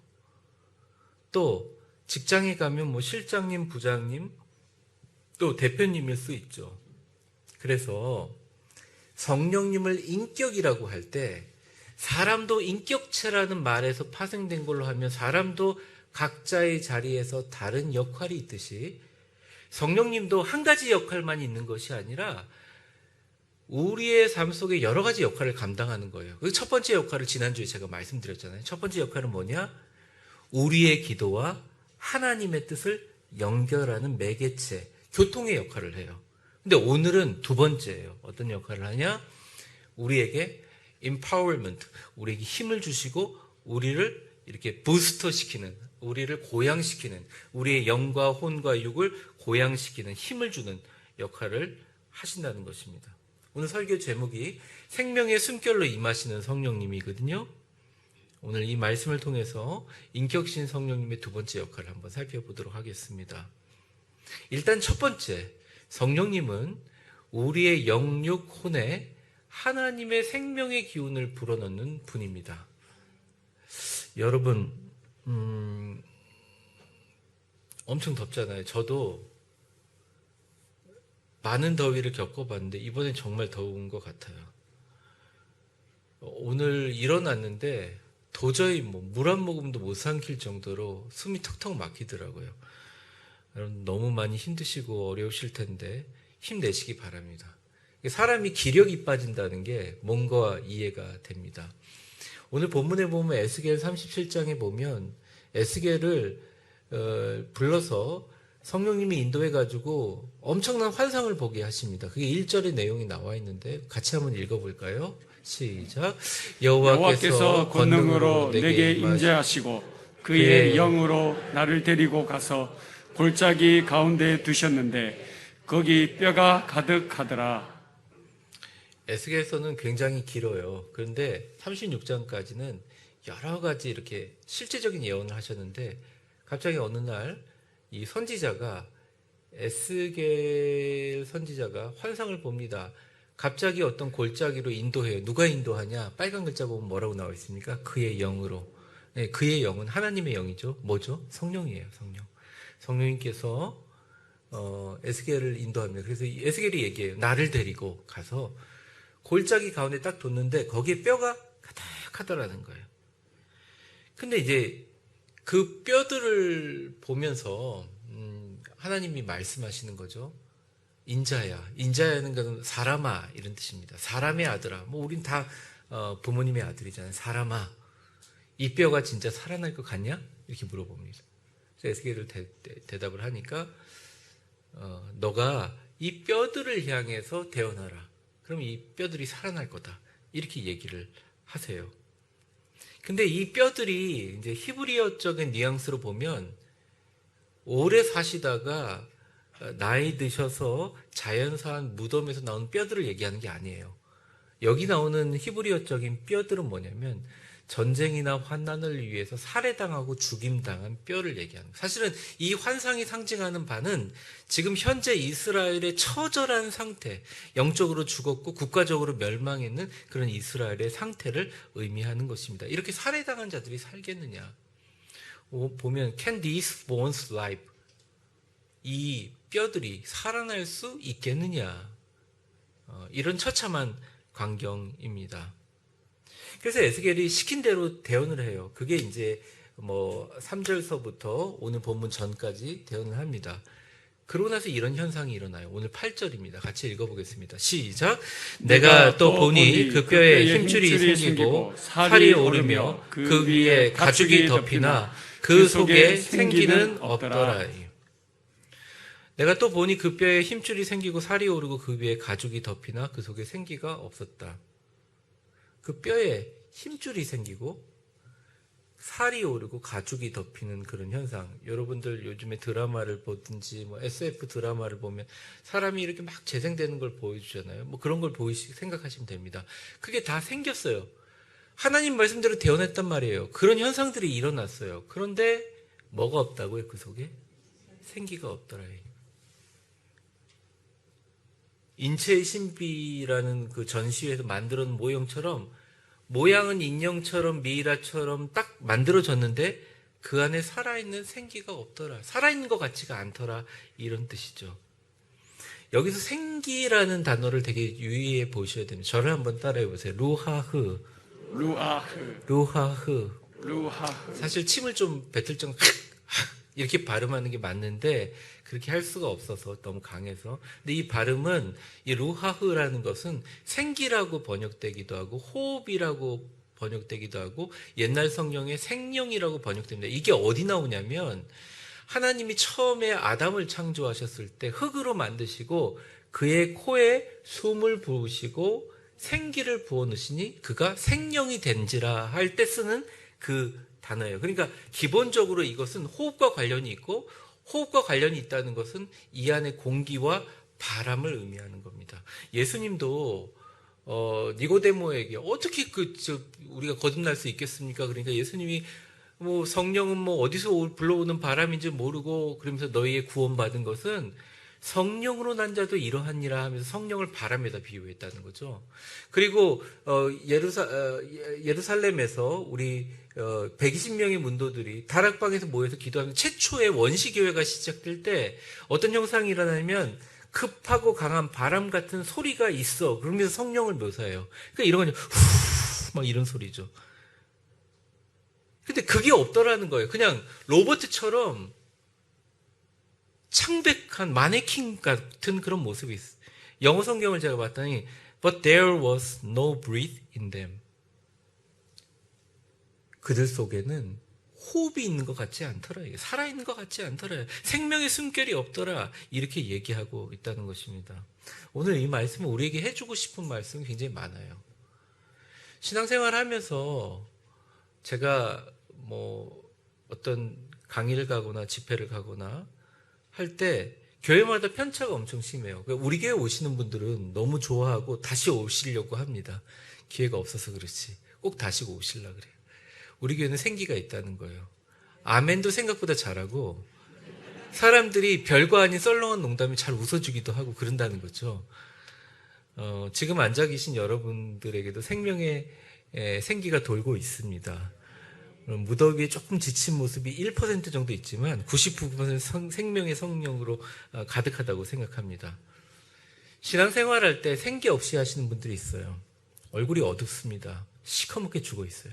또 직장에 가면 뭐 실장님, 부장님, 또 대표님일 수 있죠. 그래서 성령님을 인격이라고 할 때 사람도 인격체라는 말에서 파생된 걸로 하면 사람도 각자의 자리에서 다른 역할이 있듯이 성령님도 한 가지 역할만 있는 것이 아니라 우리의 삶 속에 여러 가지 역할을 감당하는 거예요. 그 첫 번째 역할을 지난주에 제가 말씀드렸잖아요. 첫 번째 역할은 뭐냐? 우리의 기도와 하나님의 뜻을 연결하는 매개체, 교통의 역할을 해요. 근데 오늘은 두 번째예요. 어떤 역할을 하냐? 우리에게 empowerment, 우리에게 힘을 주시고 우리를 이렇게 부스터 시키는, 우리를 고양시키는, 우리의 영과 혼과 육을 고양시키는 힘을 주는 역할을 하신다는 것입니다. 오늘 설교 제목이 생명의 숨결로 임하시는 성령님이거든요. 오늘 이 말씀을 통해서 인격신 성령님의 두 번째 역할을 한번 살펴보도록 하겠습니다. 일단 첫 번째, 성령님은 우리의 영육, 혼에 하나님의 생명의 기운을 불어넣는 분입니다. 여러분, 엄청 덥잖아요. 저도 많은 더위를 겪어봤는데 이번엔 정말 더운 것 같아요. 오늘 일어났는데 도저히 물 한 모금도 못 삼킬 정도로 숨이 턱턱 막히더라고요. 여러분 너무 많이 힘드시고 어려우실 텐데 힘내시기 바랍니다. 사람이 기력이 빠진다는 게 뭔가 이해가 됩니다. 오늘 본문에 보면 에스겔 37장에 보면 에스겔을 불러서 성령님이 인도해가지고 엄청난 환상을 보게 하십니다. 그게 1절의 내용이 나와 있는데 같이 한번 읽어볼까요? 시작. 여호와께서 권능으로 내게 임재하시고 그의 영으로 나를 데리고 가서 골짜기 가운데 두셨는데 거기 뼈가 가득하더라. 에스겔서는 굉장히 길어요. 그런데 36장까지는 여러 가지 이렇게 실제적인 예언을 하셨는데 갑자기 어느 날 이 선지자가 에스겔 선지자가 환상을 봅니다. 갑자기 어떤 골짜기로 인도해요. 누가 인도하냐? 빨간 글자 보면 뭐라고 나와 있습니까? 그의 영으로 네, 그의 영은 하나님의 영이죠. 뭐죠? 성령이에요. 성령. 성령님께서 에스겔을 인도합니다. 그래서 에스겔이 얘기해요. 나를 데리고 가서 골짜기 가운데 딱 뒀는데 거기에 뼈가 가득하더라는 거예요. 근데 이제 그 뼈들을 보면서 하나님이 말씀하시는 거죠. 인자야. 인자야는 것은 사람아 이런 뜻입니다. 사람의 아들아. 뭐 우린 다 부모님의 아들이잖아요. 사람아. 이 뼈가 진짜 살아날 것 같냐? 이렇게 물어봅니다. 그래서 에스겔을 대답을 하니까 너가 이 뼈들을 향해서 대언하라. 그럼 이 뼈들이 살아날 거다. 이렇게 얘기를 하세요. 근데 이 뼈들이 이제 히브리어적인 뉘앙스로 보면 오래 사시다가 나이 드셔서 자연사한 무덤에서 나온 뼈들을 얘기하는 게 아니에요. 여기 나오는 히브리어적인 뼈들은 뭐냐면 전쟁이나 환난을 위해서 살해당하고 죽임당한 뼈를 얘기하는 거예요. 사실은 이 환상이 상징하는 바는 지금 현재 이스라엘의 처절한 상태, 영적으로 죽었고 국가적으로 멸망했는 그런 이스라엘의 상태를 의미하는 것입니다. 이렇게 살해당한 자들이 살겠느냐? 보면 Can these bones live? 이 뼈들이 살아날 수 있겠느냐? 이런 처참한 광경입니다. 그래서 에스겔이 시킨 대로 대언을 해요. 그게 이제 3절서부터 오늘 본문 전까지 대언을 합니다. 그러고 나서 이런 현상이 일어나요. 오늘 8절입니다. 같이 읽어보겠습니다. 시작. 내가 또 보니 그 뼈에 힘줄이 생기고 살이 오르며 그 위에 가죽이 덮이나 그 속에 생기는 없더라. 내가 또 보니 그 뼈에 힘줄이 생기고 살이 오르고 그 위에 가죽이 덮이나 그 속에 생기가 없었다. 그 뼈에 힘줄이 생기고 살이 오르고 가죽이 덮이는 그런 현상. 여러분들 요즘에 드라마를 보든지 SF 드라마를 보면 사람이 이렇게 막 재생되는 걸 보여주잖아요. 그런 걸 생각하시면 됩니다. 그게 다 생겼어요. 하나님 말씀대로 대언했단 말이에요. 그런 현상들이 일어났어요. 그런데 뭐가 없다고요? 그 속에? 생기가 없더라. 인체의 신비라는 그 전시회에서 만들어 놓은 모형처럼 모양은 인형처럼 미이라처럼 딱 만들어졌는데 그 안에 살아있는 생기가 없더라. 살아있는 것 같지가 않더라. 이런 뜻이죠. 여기서 생기라는 단어를 되게 유의해 보셔야 됩니다. 저를 한번 따라해 보세요. 루하흐. 사실 침을 좀 뱉을 정도 이렇게 발음하는 게 맞는데 그렇게 할 수가 없어서 너무 강해서. 근데 이 발음은 이 루하흐라는 것은 생기라고 번역되기도 하고 호흡이라고 번역되기도 하고 옛날 성경에 생명이라고 번역됩니다. 이게 어디 나오냐면 하나님이 처음에 아담을 창조하셨을 때 흙으로 만드시고 그의 코에 숨을 부으시고 생기를 부어 넣으시니 그가 생명이 된지라 할 때 쓰는 그 단어예요. 그러니까 기본적으로 이것은 호흡과 관련이 있고 호흡과 관련이 있다는 것은 이 안에 공기와 바람을 의미하는 겁니다. 예수님도 니고데모에게 어떻게 우리가 거듭날 수 있겠습니까? 그러니까 예수님이 성령은 어디서 불러오는 바람인지 모르고 그러면서 너희의 구원받은 것은 성령으로 난 자도 이러하니라 하면서 성령을 바람에다 비유했다는 거죠. 그리고 예루살렘에서 우리 120명의 문도들이 다락방에서 모여서 기도하는 최초의 원시교회가 시작될 때 어떤 형상이 일어나면 급하고 강한 바람 같은 소리가 있어. 그러면서 성령을 묘사해요. 그러니까 이런 건 후 막 이런 소리죠. 근데 그게 없더라는 거예요. 그냥 로봇처럼 창백한 마네킹 같은 그런 모습이 있어요. 영어 성경을 제가 봤더니 But there was no breath in them. 그들 속에는 호흡이 있는 것 같지 않더라. 살아있는 것 같지 않더라. 생명의 숨결이 없더라. 이렇게 얘기하고 있다는 것입니다. 오늘 이 말씀은 우리에게 해주고 싶은 말씀이 굉장히 많아요. 신앙생활 하면서 제가 어떤 강의를 가거나 집회를 가거나 할 때 교회마다 편차가 엄청 심해요. 우리 교회 오시는 분들은 너무 좋아하고 다시 오시려고 합니다. 기회가 없어서 그렇지. 꼭 다시 오시려고 그래요. 우리 교회는 생기가 있다는 거예요. 아멘도 생각보다 잘하고 사람들이 별거 아닌 썰렁한 농담에 잘 웃어주기도 하고 그런다는 거죠. 지금 앉아 계신 여러분들에게도 생명의 생기가 돌고 있습니다. 무더위에 조금 지친 모습이 1% 정도 있지만 99% 생명의 성령으로 가득하다고 생각합니다. 신앙생활할 때 생기 없이 하시는 분들이 있어요. 얼굴이 어둡습니다. 시커멓게 죽어 있어요.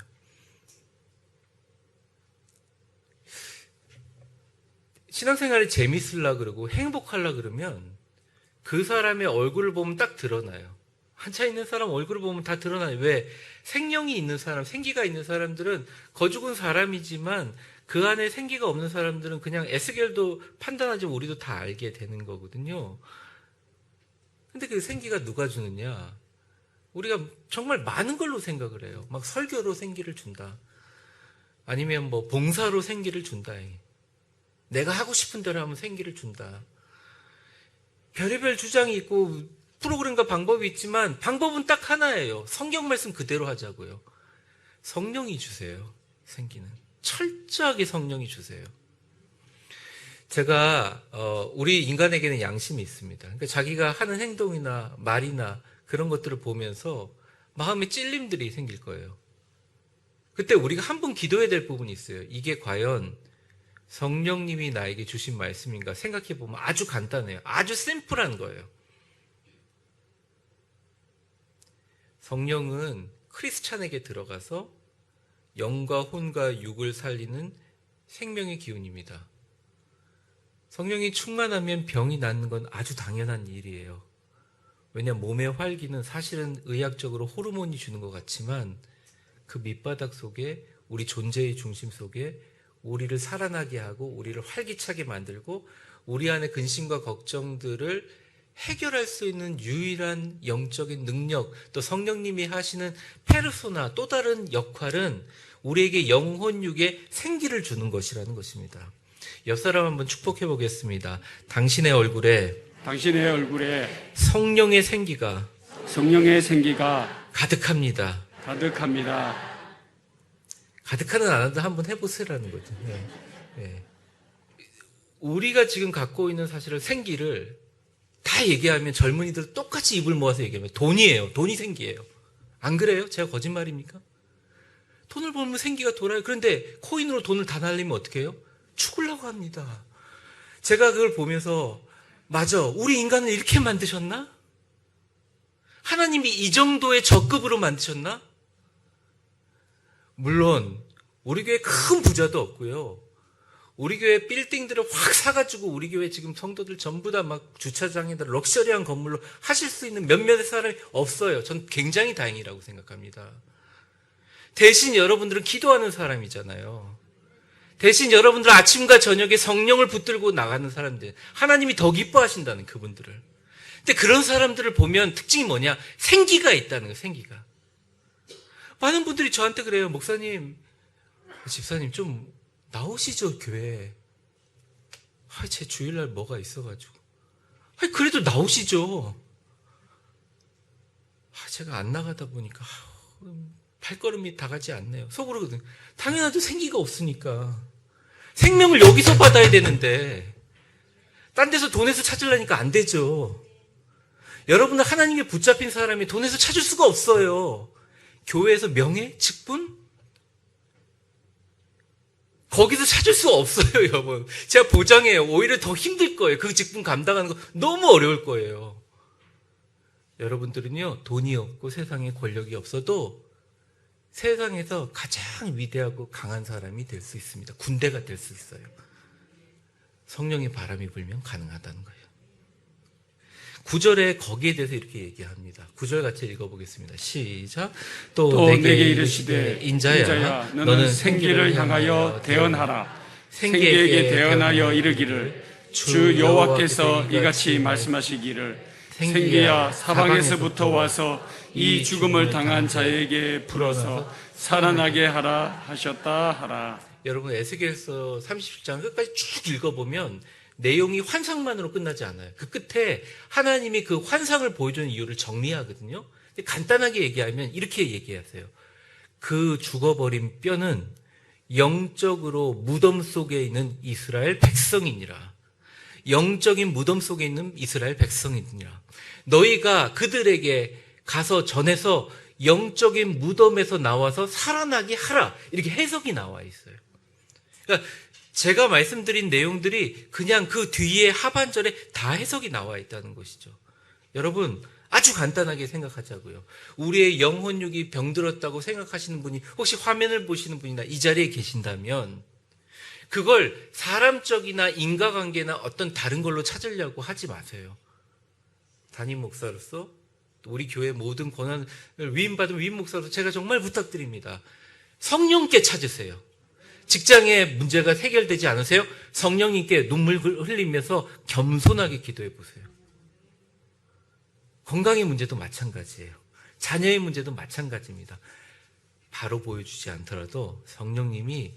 신앙생활이 재밌으려고 그러고 행복하려고 그러면 그 사람의 얼굴을 보면 딱 드러나요. 한차 있는 사람 얼굴을 보면 다 드러나요. 왜? 생명이 있는 사람, 생기가 있는 사람들은 거죽은 사람이지만 그 안에 생기가 없는 사람들은 그냥 에스겔도 판단하지만 우리도 다 알게 되는 거거든요. 근데 그 생기가 누가 주느냐? 우리가 정말 많은 걸로 생각을 해요. 막 설교로 생기를 준다. 아니면 뭐 봉사로 생기를 준다. 내가 하고 싶은 대로 하면 생기를 준다. 별의별 주장이 있고 프로그램과 방법이 있지만 방법은 딱 하나예요. 성경 말씀 그대로 하자고요. 성령이 주세요. 생기는. 철저하게 성령이 주세요. 제가 우리 인간에게는 양심이 있습니다. 그러니까 자기가 하는 행동이나 말이나 그런 것들을 보면서 마음에 찔림들이 생길 거예요. 그때 우리가 한 번 기도해야 될 부분이 있어요. 이게 과연 성령님이 나에게 주신 말씀인가 생각해 보면 아주 간단해요. 아주 심플한 거예요. 성령은 크리스찬에게 들어가서 영과 혼과 육을 살리는 생명의 기운입니다. 성령이 충만하면 병이 낫는 건 아주 당연한 일이에요. 왜냐하면 몸의 활기는 사실은 의학적으로 호르몬이 주는 것 같지만 그 밑바닥 속에 우리 존재의 중심 속에 우리를 살아나게 하고 우리를 활기차게 만들고 우리 안의 근심과 걱정들을 해결할 수 있는 유일한 영적인 능력, 또 성령님이 하시는 페르소나, 또 다른 역할은 우리에게 영혼 육에 생기를 주는 것이라는 것입니다. 옆 사람 한번 축복해 보겠습니다. 당신의 얼굴에 성령의 생기가 가득합니다. 가득하는 안 하도 한번 해보세요라는 거죠. 네. 네. 우리가 지금 갖고 있는 사실을 생기를 다 얘기하면 젊은이들 똑같이 입을 모아서 얘기하면 돈이에요. 돈이 생기예요. 안 그래요? 제가 거짓말입니까? 돈을 벌면 생기가 돌아요. 그런데 코인으로 돈을 다 날리면 어떻게 해요? 죽으려고 합니다. 제가 그걸 보면서 맞아. 우리 인간을 이렇게 만드셨나? 하나님이 이 정도의 적급으로 만드셨나? 물론 우리 교회 큰 부자도 없고요. 우리 교회 빌딩들을 확 사가지고 우리 교회 지금 성도들 전부 다 막 주차장에다 럭셔리한 건물로 하실 수 있는 몇몇의 사람이 없어요. 전 굉장히 다행이라고 생각합니다. 대신 여러분들은 기도하는 사람이잖아요. 대신 여러분들은 아침과 저녁에 성령을 붙들고 나가는 사람들, 하나님이 더 기뻐하신다는 그분들을. 근데 그런 사람들을 보면 특징이 뭐냐? 생기가 있다는 거예요. 생기가. 많은 분들이 저한테 그래요. 목사님, 집사님 좀 나오시죠, 교회. 제 주일날 뭐가 있어가지고. 그래도 나오시죠. 제가 안 나가다 보니까 발걸음이 다 가지 않네요. 속으로 당연하죠. 생기가 없으니까. 생명을 여기서 받아야 되는데 딴 데서 돈에서 찾으려니까 안 되죠. 여러분들 하나님께 붙잡힌 사람이 돈에서 찾을 수가 없어요. 교회에서 명예, 직분? 거기서 찾을 수 없어요, 여러분. 제가 보장해요. 오히려 더 힘들 거예요. 그 직분 감당하는 거 너무 어려울 거예요. 여러분들은요, 돈이 없고 세상에 권력이 없어도 세상에서 가장 위대하고 강한 사람이 될 수 있습니다. 군대가 될 수 있어요. 성령의 바람이 불면 가능하다는 거예요. 9절에 거기에 대해서 이렇게 얘기합니다. 9절 같이 읽어보겠습니다. 시작. 또 내게 이르시되 인자야 너는 생기를 향하여 대언하라. 생기에게 대언하여 이르기를 주 여호와께서 이같이 말씀하시기를 생기야 사방에서부터 와서 이 죽음을 당한 자에게 불어서 살아나게 하라 하셨다 하라. 여러분 에스겔서 37장 끝까지 쭉 읽어보면 내용이 환상만으로 끝나지 않아요. 그 끝에 하나님이 그 환상을 보여주는 이유를 정리하거든요. 근데 간단하게 얘기하면 이렇게 얘기하세요. 그 죽어버린 뼈는 영적으로 무덤 속에 있는 이스라엘 백성이니라. 영적인 무덤 속에 있는 이스라엘 백성이니라. 너희가 그들에게 가서 전해서 영적인 무덤에서 나와서 살아나게 하라. 이렇게 해석이 나와 있어요. 그러니까 제가 말씀드린 내용들이 그냥 그 뒤에 하반절에 다 해석이 나와 있다는 것이죠. 여러분, 아주 간단하게 생각하자고요. 우리의 영혼육이 병들었다고 생각하시는 분이 혹시 화면을 보시는 분이나 이 자리에 계신다면 그걸 사람적이나 인과관계나 어떤 다른 걸로 찾으려고 하지 마세요. 담임 목사로서 우리 교회 모든 권한을 위임받은 위임 목사로서 제가 정말 부탁드립니다. 성령께 찾으세요. 직장에 문제가 해결되지 않으세요? 성령님께 눈물 흘리면서 겸손하게 기도해 보세요. 건강의 문제도 마찬가지예요. 자녀의 문제도 마찬가지입니다. 바로 보여주지 않더라도 성령님이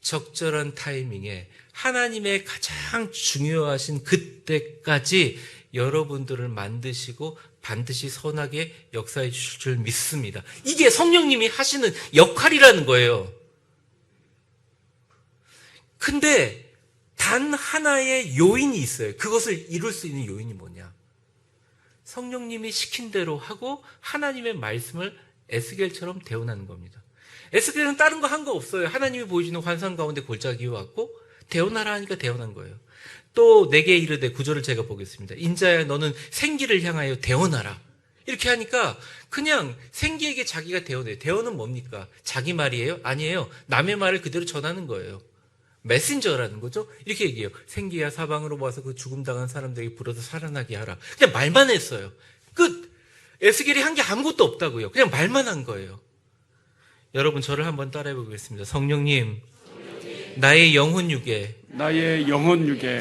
적절한 타이밍에 하나님의 가장 중요하신 그때까지 여러분들을 만드시고 반드시 선하게 역사해 주실 줄 믿습니다. 이게 성령님이 하시는 역할이라는 거예요. 근데 단 하나의 요인이 있어요. 그것을 이룰 수 있는 요인이 뭐냐? 성령님이 시킨 대로 하고 하나님의 말씀을 에스겔처럼 대언하는 겁니다. 에스겔은 다른 거 한 거 없어요. 하나님이 보여주는 환상 가운데 골짜기 왔고 대언하라 하니까 대언한 거예요. 또 내게 이르되, 구절을 제가 보겠습니다. 인자야 너는 생기를 향하여 대언하라. 이렇게 하니까 그냥 생기에게 자기가 대언해요. 대언은 뭡니까? 자기 말이에요? 아니에요. 남의 말을 그대로 전하는 거예요. 메신저라는 거죠. 이렇게 얘기해요. 생기야 사방으로 와서 그 죽음당한 사람들에게 불어서 살아나게 하라. 그냥 말만 했어요. 끝. 에스겔이 한 게 아무것도 없다고요. 그냥 말만 한 거예요. 여러분, 저를 한번 따라해 보겠습니다. 성령님, 나의 영혼육에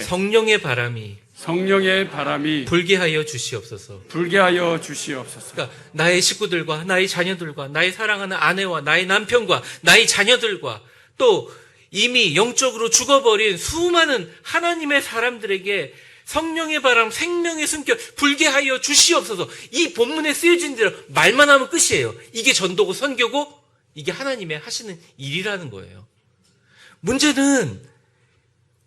성령의 바람이 불게 하여 주시옵소서. 그러니까 나의 식구들과 나의 자녀들과 나의 사랑하는 아내와 나의 남편과 나의 자녀들과 또 이미 영적으로 죽어버린 수많은 하나님의 사람들에게 성령의 바람, 생명의 숨결 불게 하여 주시옵소서. 이 본문에 쓰여진 대로 말만 하면 끝이에요. 이게 전도고 선교고 이게 하나님의 하시는 일이라는 거예요. 문제는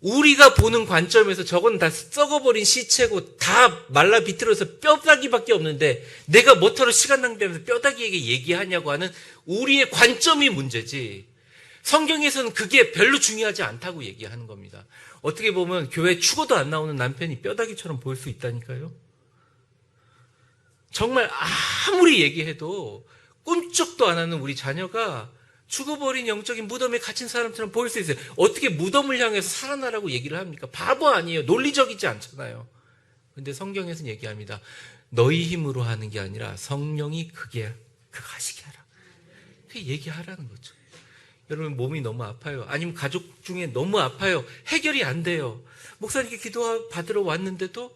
우리가 보는 관점에서 저건 다 썩어버린 시체고 다 말라 비틀어서 뼈다귀밖에 없는데 내가 뭐하러 시간 낭비하면서 뼈다귀에게 얘기하냐고 하는 우리의 관점이 문제지, 성경에서는 그게 별로 중요하지 않다고 얘기하는 겁니다. 어떻게 보면 교회 죽어도 안 나오는 남편이 뼈다귀처럼 보일 수 있다니까요. 정말 아무리 얘기해도 꿈쩍도 안 하는 우리 자녀가 죽어버린 영적인 무덤에 갇힌 사람처럼 보일 수 있어요. 어떻게 무덤을 향해서 살아나라고 얘기를 합니까? 바보 아니에요. 논리적이지 않잖아요. 근데 성경에서는 얘기합니다. 너희 힘으로 하는 게 아니라 성령이 그거 하시게 하라. 그게 얘기하라는 거죠. 여러분, 몸이 너무 아파요. 아니면 가족 중에 너무 아파요. 해결이 안 돼요. 목사님께 기도 받으러 왔는데도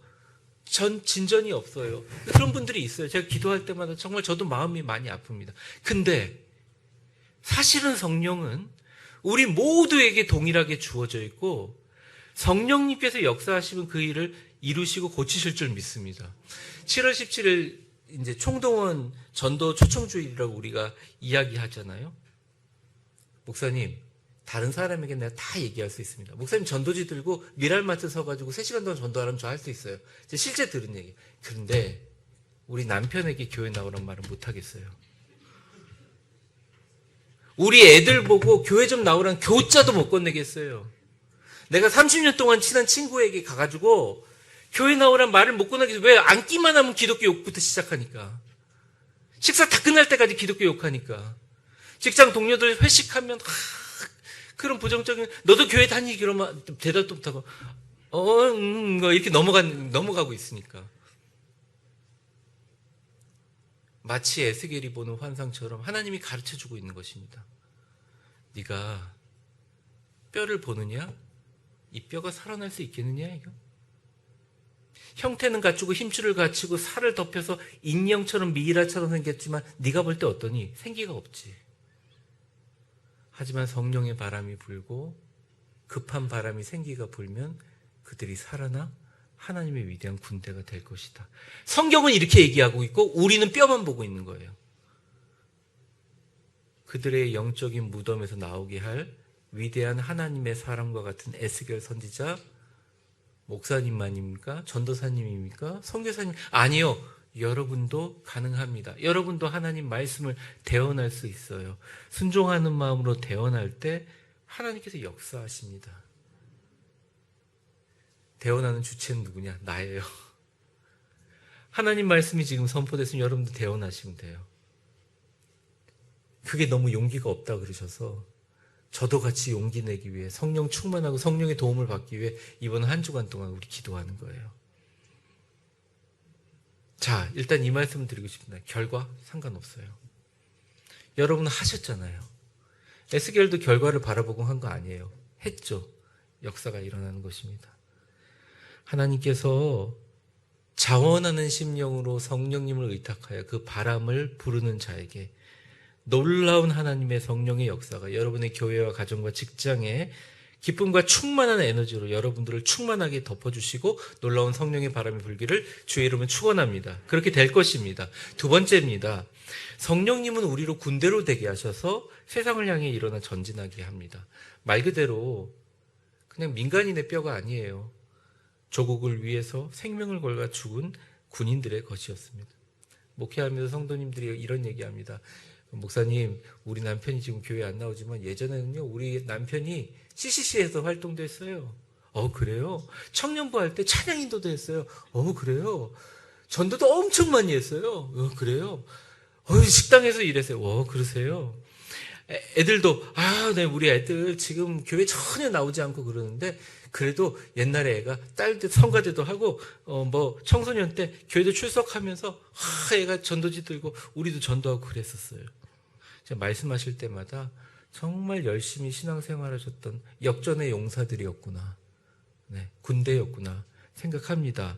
진전이 없어요. 그런 분들이 있어요. 제가 기도할 때마다 정말 저도 마음이 많이 아픕니다. 근데 사실은 성령은 우리 모두에게 동일하게 주어져 있고 성령님께서 역사하시면 그 일을 이루시고 고치실 줄 믿습니다. 7월 17일 이제 총동원 전도 초청주일이라고 우리가 이야기하잖아요. 목사님, 다른 사람에게 내가 다 얘기할 수 있습니다. 목사님 전도지 들고 미랄마트 서가지고 3시간 동안 전도하라면 저 할 수 있어요. 실제 들은 얘기. 그런데 우리 남편에게 교회 나오란 말은 못하겠어요. 우리 애들 보고 교회 좀 나오란 교자도 못 건네겠어요. 내가 30년 동안 친한 친구에게 가가지고 교회 나오란 말을 못 건네겠어요. 왜? 앉기만 하면 기독교 욕부터 시작하니까. 식사 다 끝날 때까지 기독교 욕하니까. 직장 동료들 회식하면 그런 부정적인, 너도 교회 다니기 그러면 대답도 못하고 이렇게 넘어가고 있으니까. 마치 에스겔이 보는 환상처럼 하나님이 가르쳐주고 있는 것입니다. 네가 뼈를 보느냐? 이 뼈가 살아날 수 있겠느냐 이거? 형태는 갖추고 힘줄을 갖추고 살을 덮여서 인형처럼 미이라처럼 생겼지만 네가 볼 때 어떠니? 생기가 없지. 하지만 성령의 바람이 불고 급한 바람이 생기가 불면 그들이 살아나 하나님의 위대한 군대가 될 것이다. 성경은 이렇게 얘기하고 있고 우리는 뼈만 보고 있는 거예요. 그들의 영적인 무덤에서 나오게 할 위대한 하나님의 사람과 같은 에스겔 선지자, 목사님만입니까? 전도사님입니까? 선교사님? 아니요. 여러분도 가능합니다. 여러분도 하나님 말씀을 대언할 수 있어요. 순종하는 마음으로 대언할 때 하나님께서 역사하십니다. 대언하는 주체는 누구냐? 나예요. 하나님 말씀이 지금 선포됐으면 여러분도 대언하시면 돼요. 그게 너무 용기가 없다 그러셔서 저도 같이 용기 내기 위해 성령 충만하고 성령의 도움을 받기 위해 이번 한 주간 동안 우리 기도하는 거예요. 자, 일단 이 말씀을 드리고 싶습니다. 결과 상관없어요. 여러분은 하셨잖아요. 에스겔도 결과를 바라보고 한 거 아니에요. 했죠. 역사가 일어나는 것입니다. 하나님께서 자원하는 심령으로 성령님을 의탁하여 그 바람을 부르는 자에게 놀라운 하나님의 성령의 역사가 여러분의 교회와 가정과 직장에 기쁨과 충만한 에너지로 여러분들을 충만하게 덮어주시고 놀라운 성령의 바람이 불기를 주의 이름은 축원합니다. 그렇게 될 것입니다. 두 번째입니다. 성령님은 우리로 군대로 되게 하셔서 세상을 향해 일어나 전진하게 합니다. 말 그대로 그냥 민간인의 뼈가 아니에요. 조국을 위해서 생명을 걸고 죽은 군인들의 것이었습니다. 목회하면서 성도님들이 이런 얘기합니다. 목사님, 우리 남편이 지금 교회 안 나오지만 예전에는요, 우리 남편이 CCC에서 활동도 했어요. 그래요? 청년부 할 때 찬양 인도도 했어요. 그래요? 전도도 엄청 많이 했어요. 그래요? 식당에서 일했어요. 그러세요? 애들도, 네, 우리 애들 지금 교회 전혀 나오지 않고 그러는데, 그래도 옛날에 애가 딸들 성가대도 하고, 청소년 때 교회도 출석하면서, 애가 전도지 들고, 우리도 전도하고 그랬었어요. 제가 말씀하실 때마다 정말 열심히 신앙생활 하셨던 역전의 용사들이었구나. 네, 군대였구나. 생각합니다.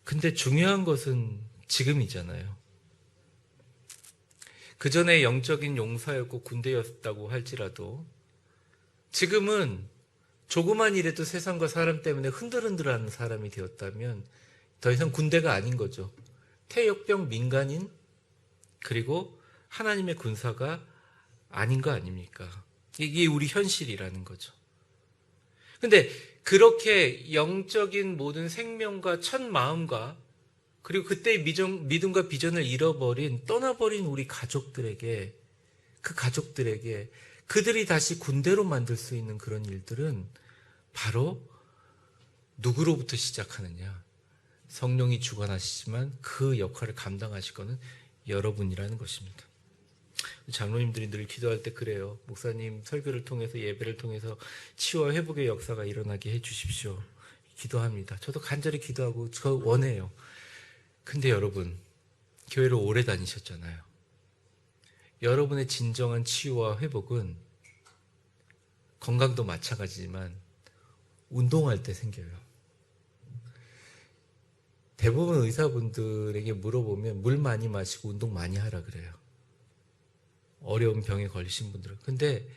근데 중요한 것은 지금이잖아요. 그 전에 영적인 용사였고 군대였다고 할지라도 지금은 조그만 일에도 세상과 사람 때문에 흔들흔들하는 사람이 되었다면 더 이상 군대가 아닌 거죠. 태역병 민간인 그리고 하나님의 군사가 아닌 거 아닙니까? 이게 우리 현실이라는 거죠. 근데 그렇게 영적인 모든 생명과 첫 마음과 그리고 그때의 믿음과 비전을 잃어버린 떠나버린 우리 가족들에게 그들이 다시 군대로 만들 수 있는 그런 일들은 바로 누구로부터 시작하느냐? 성령이 주관하시지만 그 역할을 감당하실 거는 여러분이라는 것입니다. 장로님들이 늘 기도할 때 그래요. 목사님 설교를 통해서 예배를 통해서 치유와 회복의 역사가 일어나게 해주십시오. 기도합니다. 저도 간절히 기도하고 저 원해요. 근데 여러분, 교회를 오래 다니셨잖아요. 여러분의 진정한 치유와 회복은 건강도 마찬가지지만 운동할 때 생겨요. 대부분 의사분들에게 물어보면 물 많이 마시고 운동 많이 하라 그래요. 어려운 병에 걸리신 분들은. 근데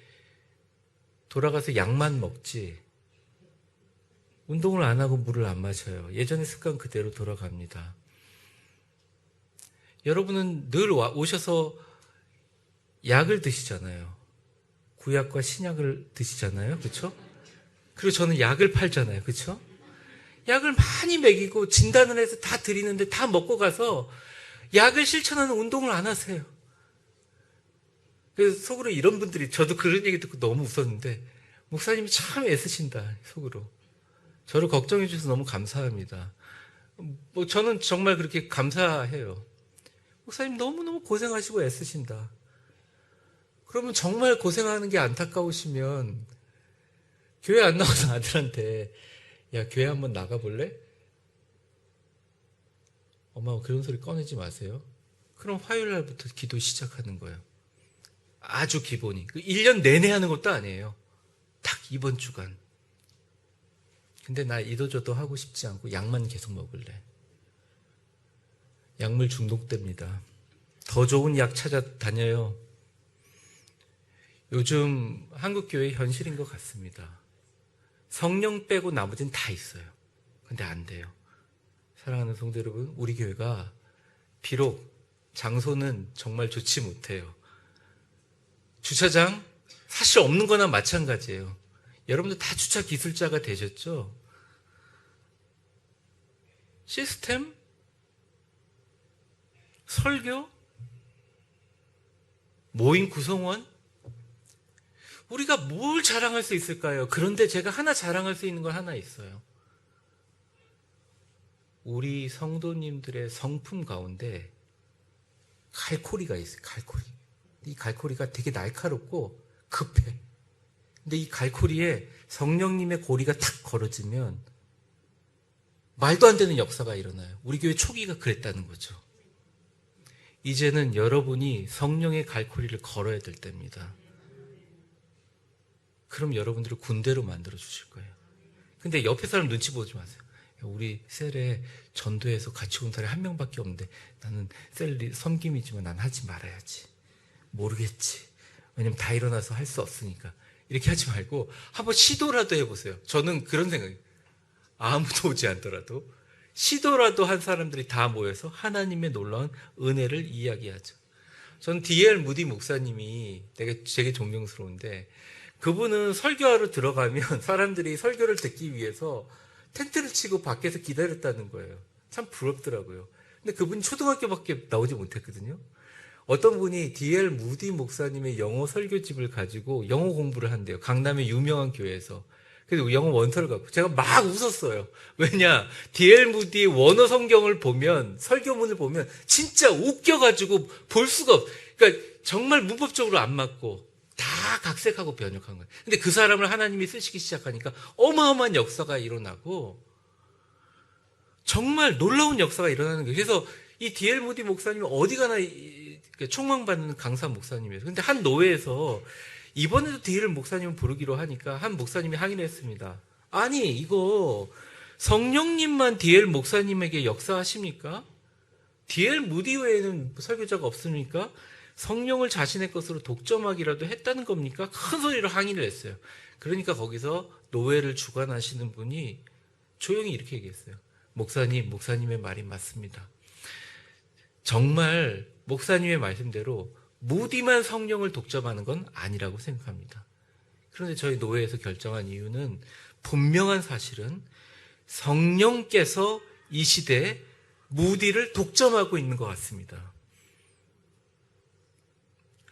돌아가서 약만 먹지 운동을 안 하고 물을 안 마셔요. 예전의 습관 그대로 돌아갑니다. 여러분은 늘 오셔서 약을 드시잖아요. 구약과 신약을 드시잖아요. 그렇죠? 그리고 저는 약을 팔잖아요. 그렇죠? 약을 많이 먹이고 진단을 해서 다 드리는데 다 먹고 가서 약을 실천하는 운동을 안 하세요. 그래서 속으로 이런 분들이, 저도 그런 얘기 듣고 너무 웃었는데, 목사님이 참 애쓰신다, 속으로. 저를 걱정해 주셔서 너무 감사합니다. 저는 정말 그렇게 감사해요. 목사님 너무너무 고생하시고 애쓰신다. 그러면 정말 고생하는 게 안타까우시면 교회 안 나오는 아들한테 야, 교회 한번 나가볼래? 엄마 그런 소리 꺼내지 마세요. 그럼 화요일 날부터 기도 시작하는 거예요. 아주 기본이. 1년 내내 하는 것도 아니에요. 딱 이번 주간. 근데 나 이도저도 하고 싶지 않고 약만 계속 먹을래. 약물 중독됩니다. 더 좋은 약 찾아다녀요. 요즘 한국교회 현실인 것 같습니다. 성령 빼고 나머지는 다 있어요. 근데 안 돼요. 사랑하는 성도 여러분, 우리 교회가 비록 장소는 정말 좋지 못해요. 주차장 사실 없는 거나 마찬가지예요. 여러분들 다 주차 기술자가 되셨죠? 시스템? 설교? 모임 구성원? 우리가 뭘 자랑할 수 있을까요? 그런데 제가 하나 자랑할 수 있는 건 하나 있어요. 우리 성도님들의 성품 가운데 갈고리가 있어요. 갈고리. 이 갈고리가 되게 날카롭고 급해. 근데 이 갈고리에 성령님의 고리가 탁 걸어지면 말도 안 되는 역사가 일어나요. 우리 교회 초기가 그랬다는 거죠. 이제는 여러분이 성령의 갈고리를 걸어야 될 때입니다. 그럼 여러분들을 군대로 만들어 주실 거예요. 근데 옆에 사람 눈치 보지 마세요. 우리 셀에 전도해서 같이 온 사람이 한 명밖에 없는데 나는 셀 섬김이지만 난 하지 말아야지. 모르겠지. 왜냐면 다 일어나서 할 수 없으니까. 이렇게 하지 말고 한번 시도라도 해보세요. 저는 그런 생각이에요. 아무도 오지 않더라도 시도라도 한 사람들이 다 모여서 하나님의 놀라운 은혜를 이야기하죠. 저는 D.L. 무디 목사님이 되게 존경스러운데 그분은 설교하러 들어가면 사람들이 설교를 듣기 위해서 텐트를 치고 밖에서 기다렸다는 거예요. 참 부럽더라고요. 근데 그분이 초등학교밖에 나오지 못했거든요. 어떤 분이 D.L. 무디 목사님의 영어 설교집을 가지고 영어 공부를 한대요. 강남의 유명한 교회에서. 그래서 영어 원서를 갖고 제가 막 웃었어요. 왜냐? D.L. 무디의 원어 성경을 보면 설교문을 보면 진짜 웃겨가지고 볼 수가 없어요. 그러니까 정말 문법적으로 안 맞고 다 각색하고 변형한 거예요. 근데 그 사람을 하나님이 쓰시기 시작하니까 어마어마한 역사가 일어나고 정말 놀라운 역사가 일어나는 거예요. 그래서 이 D.L. 무디 목사님이 어디 가나 총망받는 강사 목사님이에요. 근데 한 노회에서 이번에도 D.L. 목사님을 부르기로 하니까 한 목사님이 항의를 했습니다. 아니 이거 성령님만 D.L. 목사님에게 역사하십니까? D.L. 무디 외에는 설교자가 없습니까? 성령을 자신의 것으로 독점하기라도 했다는 겁니까? 큰 소리로 항의를 했어요. 그러니까 거기서 노회를 주관하시는 분이 조용히 이렇게 얘기했어요. 목사님의 말이 맞습니다. 정말 목사님의 말씀대로 무디만 성령을 독점하는 건 아니라고 생각합니다. 그런데 저희 노회에서 결정한 이유는 분명한 사실은 성령께서 이 시대에 무디를 독점하고 있는 것 같습니다.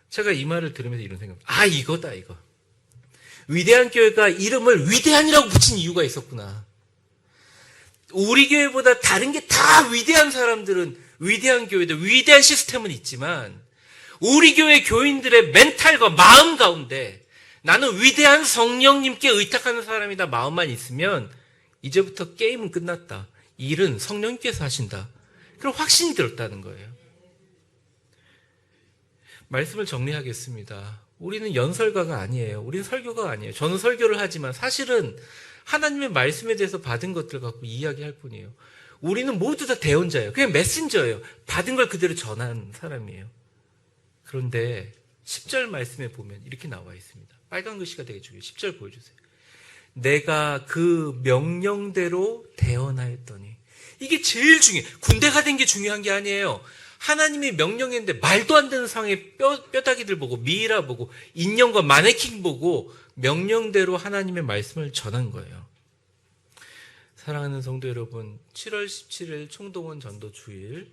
제가 이 말을 들으면서 이런 생각입니다. 이거다 이거. 위대한 교회가 이름을 위대한이라고 붙인 이유가 있었구나. 우리 교회보다 다른 게 다 위대한 사람들은 위대한 교회들, 위대한 시스템은 있지만 우리 교회 교인들의 멘탈과 마음 가운데 나는 위대한 성령님께 의탁하는 사람이다 마음만 있으면 이제부터 게임은 끝났다. 일은 성령님께서 하신다. 그런 확신이 들었다는 거예요. 말씀을 정리하겠습니다. 우리는 연설가가 아니에요. 우리는 설교가 아니에요. 저는 설교를 하지만 사실은 하나님의 말씀에 대해서 받은 것들 갖고 이야기할 뿐이에요. 우리는 모두 다 대언자예요. 그냥 메신저예요. 받은 걸 그대로 전한 사람이에요. 그런데 10절 말씀에 보면 이렇게 나와 있습니다. 빨간 글씨가 되게 중요해요. 10절 보여주세요. 내가 그 명령대로 대언하였더니 이게 제일 중요해요. 군대가 된 게 중요한 게 아니에요. 하나님이 명령했는데 말도 안 되는 상의 뼈다귀들 보고 미이라 보고 인형과 마네킹 보고 명령대로 하나님의 말씀을 전한 거예요. 사랑하는 성도 여러분, 7월 17일 총동원 전도 주일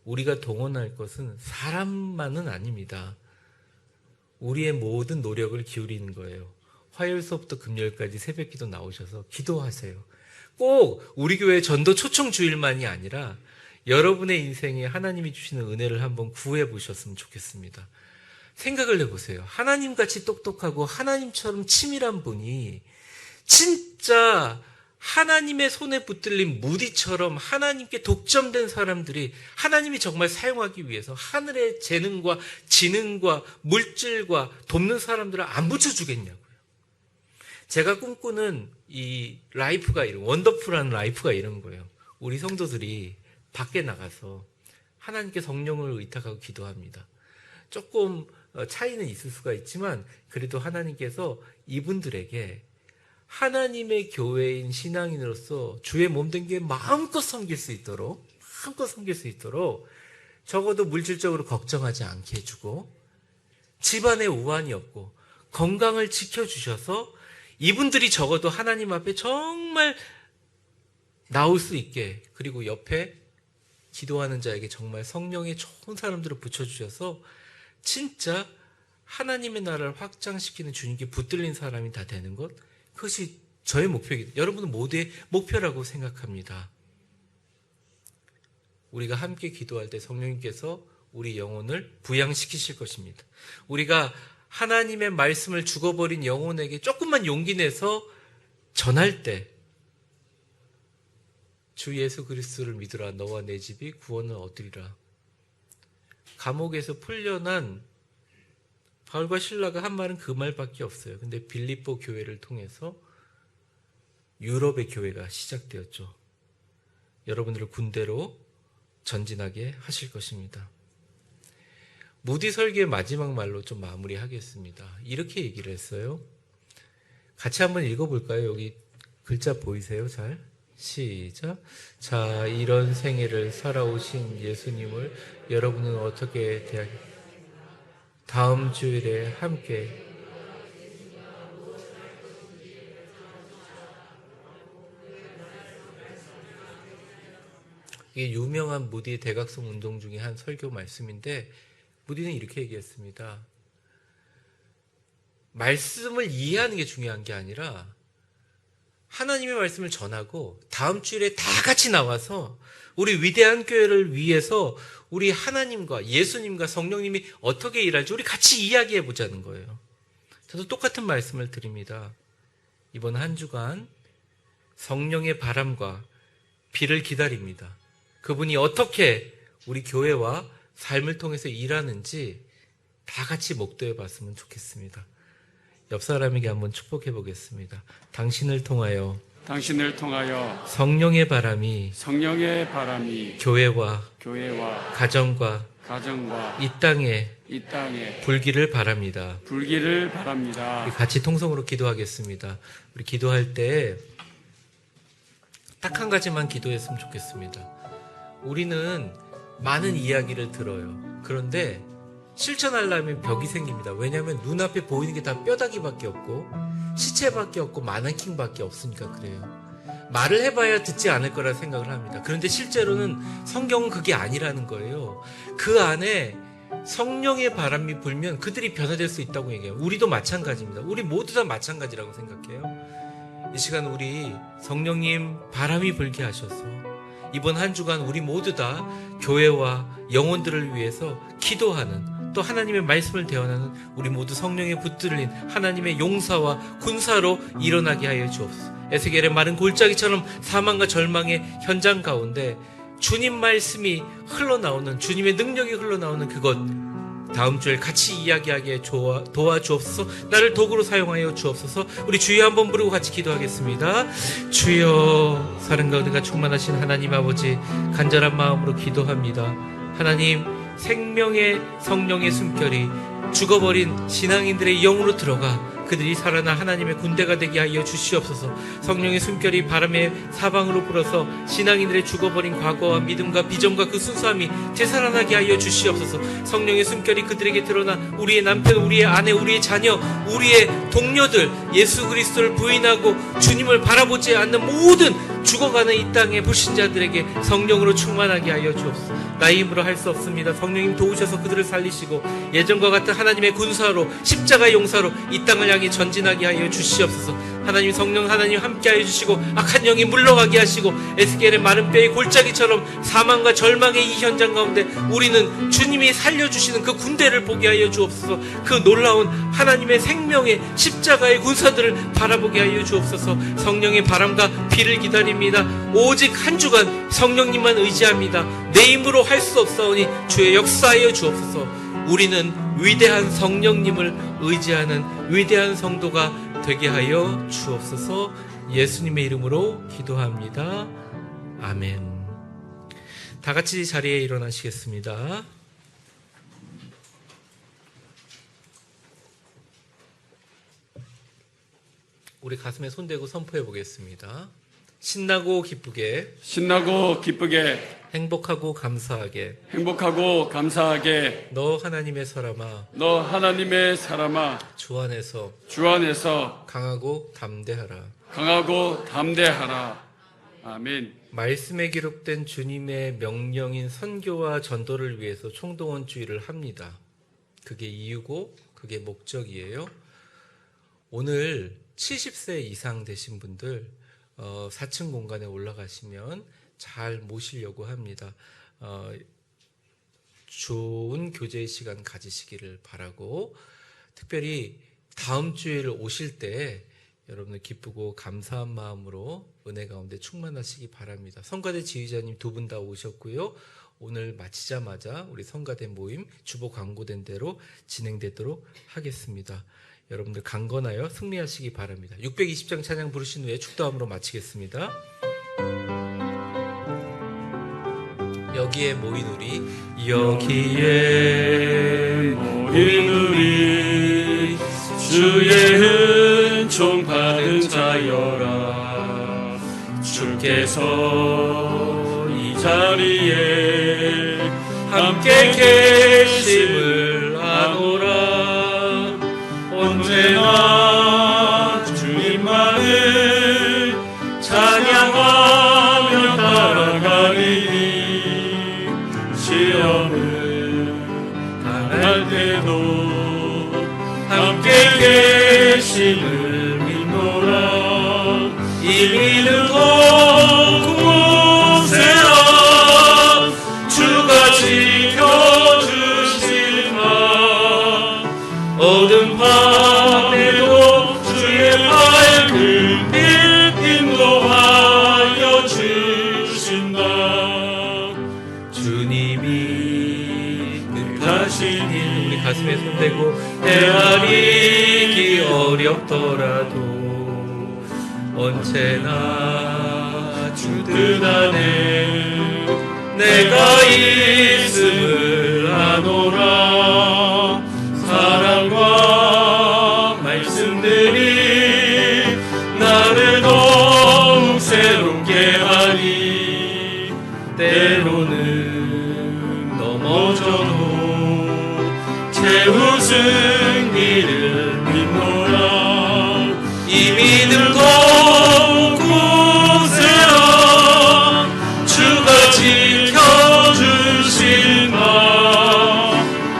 우리가 동원할 것은 사람만은 아닙니다. 우리의 모든 노력을 기울이는 거예요. 화요일 수업부터 금요일까지 새벽기도 나오셔서 기도하세요. 꼭 우리 교회 전도 초청 주일만이 아니라 여러분의 인생에 하나님이 주시는 은혜를 한번 구해 보셨으면 좋겠습니다. 생각을 해보세요. 하나님같이 똑똑하고 하나님처럼 치밀한 분이 진짜 하나님의 손에 붙들린 무디처럼 하나님께 독점된 사람들이 하나님이 정말 사용하기 위해서 하늘의 재능과 지능과 물질과 돕는 사람들을 안 붙여주겠냐고요. 제가 꿈꾸는 이 라이프가 이런 원더풀한 라이프가 이런 거예요. 우리 성도들이 밖에 나가서 하나님께 성령을 의탁하고 기도합니다. 조금 차이는 있을 수가 있지만 그래도 하나님께서 이분들에게 하나님의 교회인 신앙인으로서 주의 몸된 게 마음껏 섬길 수 있도록 적어도 물질적으로 걱정하지 않게 해주고 집안에 우환이 없고 건강을 지켜주셔서 이분들이 적어도 하나님 앞에 정말 나올 수 있게, 그리고 옆에 기도하는 자에게 정말 성령의 좋은 사람들을 붙여주셔서 진짜 하나님의 나라를 확장시키는 주님께 붙들린 사람이 다 되는 것, 그것이 저의 목표이기 때문에 여러분 모두의 목표라고 생각합니다. 우리가 함께 기도할 때 성령님께서 우리 영혼을 부양시키실 것입니다. 우리가 하나님의 말씀을 죽어버린 영혼에게 조금만 용기 내서 전할 때, 주 예수 그리스도를 믿으라 너와 내 집이 구원을 얻으리라. 감옥에서 풀려난 바울과 실라가 한 말은 그 말밖에 없어요. 근데 빌립보 교회를 통해서 유럽의 교회가 시작되었죠. 여러분들을 군대로 전진하게 하실 것입니다. 무디 설교의 마지막 말로 좀 마무리하겠습니다. 이렇게 얘기를 했어요. 같이 한번 읽어볼까요? 여기 글자 보이세요? 잘? 시작. 자, 이런 생애를 살아오신 예수님을 여러분은 어떻게 대하겠습니까? 다음 주일에 함께 이게 유명한 무디 대각성 운동 중에 한 설교 말씀인데, 무디는 이렇게 얘기했습니다. 말씀을 이해하는 게 중요한 게 아니라 하나님의 말씀을 전하고 다음 주일에 다 같이 나와서 우리 위대한 교회를 위해서 우리 하나님과 예수님과 성령님이 어떻게 일할지 우리 같이 이야기해 보자는 거예요. 저도 똑같은 말씀을 드립니다. 이번 한 주간 성령의 바람과 비를 기다립니다. 그분이 어떻게 우리 교회와 삶을 통해서 일하는지 다 같이 목도해 봤으면 좋겠습니다. 옆 사람에게 한번 축복해 보겠습니다. 당신을 통하여 성령의 바람이 교회와 가정과 이 땅에 불기를 바랍니다. 우리 같이 통성으로 기도하겠습니다. 우리 기도할 때 딱 한 가지만 기도했으면 좋겠습니다. 우리는 많은 이야기를 들어요. 그런데 실천하려면 벽이 생깁니다. 왜냐하면 눈앞에 보이는 게 다 뼈다귀밖에 없고 시체밖에 없고 마네킹밖에 없으니까 그래요. 말을 해봐야 듣지 않을 거라 생각을 합니다. 그런데 실제로는 성경은 그게 아니라는 거예요. 그 안에 성령의 바람이 불면 그들이 변화될 수 있다고 얘기해요. 우리도 마찬가지입니다. 우리 모두 다 마찬가지라고 생각해요. 이 시간 우리 성령님 바람이 불게 하셔서 이번 한 주간 우리 모두 다 교회와 영혼들을 위해서 기도하는, 또 하나님의 말씀을 대언하는 우리 모두 성령에 붙들린 하나님의 용사와 군사로 일어나게 하여 주옵소서. 에스겔의 마른 골짜기처럼 사망과 절망의 현장 가운데 주님 말씀이 흘러나오는, 주님의 능력이 흘러나오는 그것, 다음 주에 같이 이야기하게 도와주옵소서. 나를 도구로 사용하여 주옵소서. 우리 주여 한번 부르고 같이 기도하겠습니다. 주여, 사랑과 은혜가 충만하신 하나님 아버지, 간절한 마음으로 기도합니다. 하나님, 생명의 성령의 숨결이 죽어버린 신앙인들의 영으로 들어가 그들이 살아나 하나님의 군대가 되게 하여 주시옵소서. 성령의 숨결이 바람의 사방으로 불어서 신앙인들의 죽어버린 과거와 믿음과 비전과 그 순수함이 되살아나게 하여 주시옵소서. 성령의 숨결이 그들에게 드러나 우리의 남편, 우리의 아내, 우리의 자녀, 우리의 동료들, 예수 그리스도를 부인하고 주님을 바라보지 않는 모든 죽어가는 이 땅의 불신자들에게 성령으로 충만하게 하여 주옵소서. 나의 힘으로 할 수 없습니다. 성령님 도우셔서 그들을 살리시고 예전과 같은 하나님의 군사로, 십자가 용사로 이 땅을 향해 전진하게 하여 주시옵소서. 하나님, 성령 하나님 함께 하여 주시고 악한 영이 물러가게 하시고 에스겔의 마른 뼈의 골짜기처럼 사망과 절망의 이 현장 가운데 우리는 주님이 살려주시는 그 군대를 보게 하여 주옵소서. 그 놀라운 하나님의 생명의 십자가의 군사들을 바라보게 하여 주옵소서. 성령의 바람과 비를 기다립니다. 오직 한 주간 성령님만 의지합니다. 내 힘으로 할 수 없사오니 주의 역사하여 주옵소서. 우리는 위대한 성령님을 의지하는 위대한 성도가 되게 하여 주옵소서. 예수님의 이름으로 기도합니다. 아멘. 다 같이 자리에 일어나시겠습니다. 우리 가슴에 손대고 선포해 보겠습니다. 신나고 기쁘게 행복하고 감사하게 너 하나님의 사람아 주 안에서 강하고 담대하라. 아멘. 말씀에 기록된 주님의 명령인 선교와 전도를 위해서 총동원 주의를 합니다. 그게 이유고 그게 목적이에요. 오늘 70세 이상 되신 분들 4층 공간에 올라가시면 잘 모시려고 합니다. 좋은 교제의 시간 가지시기를 바라고, 특별히 다음 주일 오실 때 여러분들 기쁘고 감사한 마음으로 은혜 가운데 충만하시기 바랍니다. 성가대 지휘자님 2분 다 오셨고요. 오늘 마치자마자 우리 성가대 모임 주보 광고된 대로 진행되도록 하겠습니다. 여러분들 강건하여 승리하시기 바랍니다. 620장 찬양 부르신 후에 축도함으로 마치겠습니다. 여기에 모인 우리, 여기에 모인 우리 주의 은총 받은 자여라. 주께서 이 자리에 함께 계심을 아노라. 언제나 주님만을 찬양하며 따라가리니 시험을 당할 때도 함께 계심을 믿노라. 이미 늦고 곳에라 주가 지켜주시마. 어두운 밤에도 주의 밝은 빛 인도하여 주신다. 주님이 뜻하신 일 우리 가슴에 손대고 헤아리기 어렵더라도 언제나 주 뜻 안에 내가 있음을 아노라. 사랑과 말씀들이 나를 더욱 새롭게 하니 때로는 넘어져도 최후 승리를 믿노라. 이미 늙고 곳에라 주가 지켜주시나.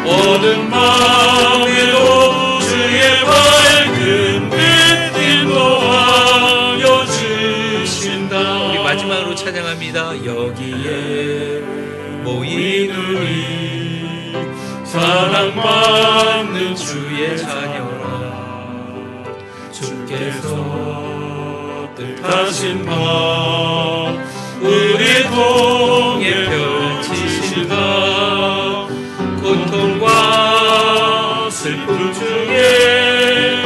어두운 밤에도 주의 밝은 빛 인도하여 주신다. 우리 마지막으로 찬양합니다. 여기에 모인 우리 사랑받는 주의 자녀라. 주께서 뜻하신 바 우리 통에 펼치신다. 고통과 슬픔 중에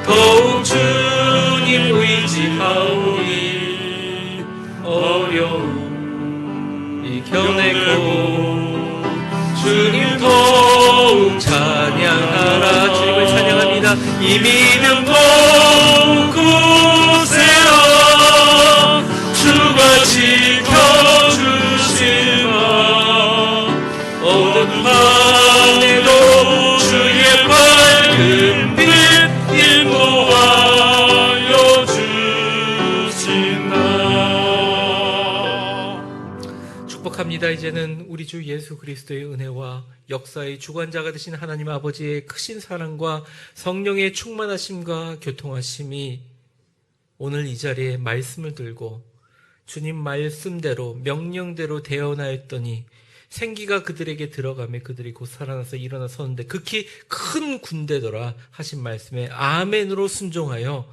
더욱 주님 의지하오니 어려움 이겨내고 주님 더욱 찬양하라. 주님을 찬양합니다. 이미 늦고 곳에라 주가 지켜주시마. 어두운 밤에도 주의 밝은 빛 인도하여 주신다. 축복합니다. 이제는 우리 주 예수 그리스도의 은혜와 역사의 주관자가 되신 하나님 아버지의 크신 사랑과 성령의 충만하심과 교통하심이 오늘 이 자리에 말씀을 들고 주님 말씀대로 명령대로 대언하였더니 생기가 그들에게 들어가며 그들이 곧 살아나서 일어나 서는데 극히 큰 군대더라 하신 말씀에 아멘으로 순종하여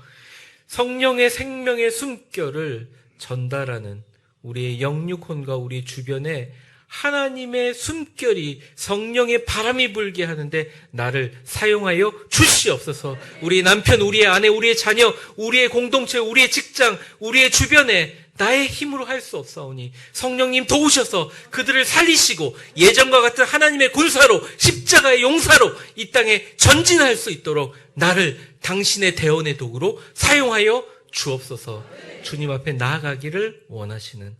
성령의 생명의 숨결을 전달하는 우리의 영육혼과 우리 주변에 하나님의 숨결이 성령의 바람이 불게 하는데 나를 사용하여 주시옵소서. 우리 남편, 우리의 아내, 우리의 자녀, 우리의 공동체, 우리의 직장, 우리의 주변에 나의 힘으로 할 수 없사오니 성령님 도우셔서 그들을 살리시고 예전과 같은 하나님의 군사로 십자가의 용사로 이 땅에 전진할 수 있도록 나를 당신의 대언의 도구로 사용하여 주옵소서. 주님 앞에 나아가기를 원하시는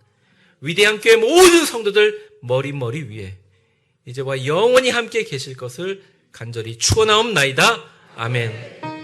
위대한 교회 모든 성도들 머리 위에 이제와 영원히 함께 계실 것을 간절히 축원하옵나이다. 아멘.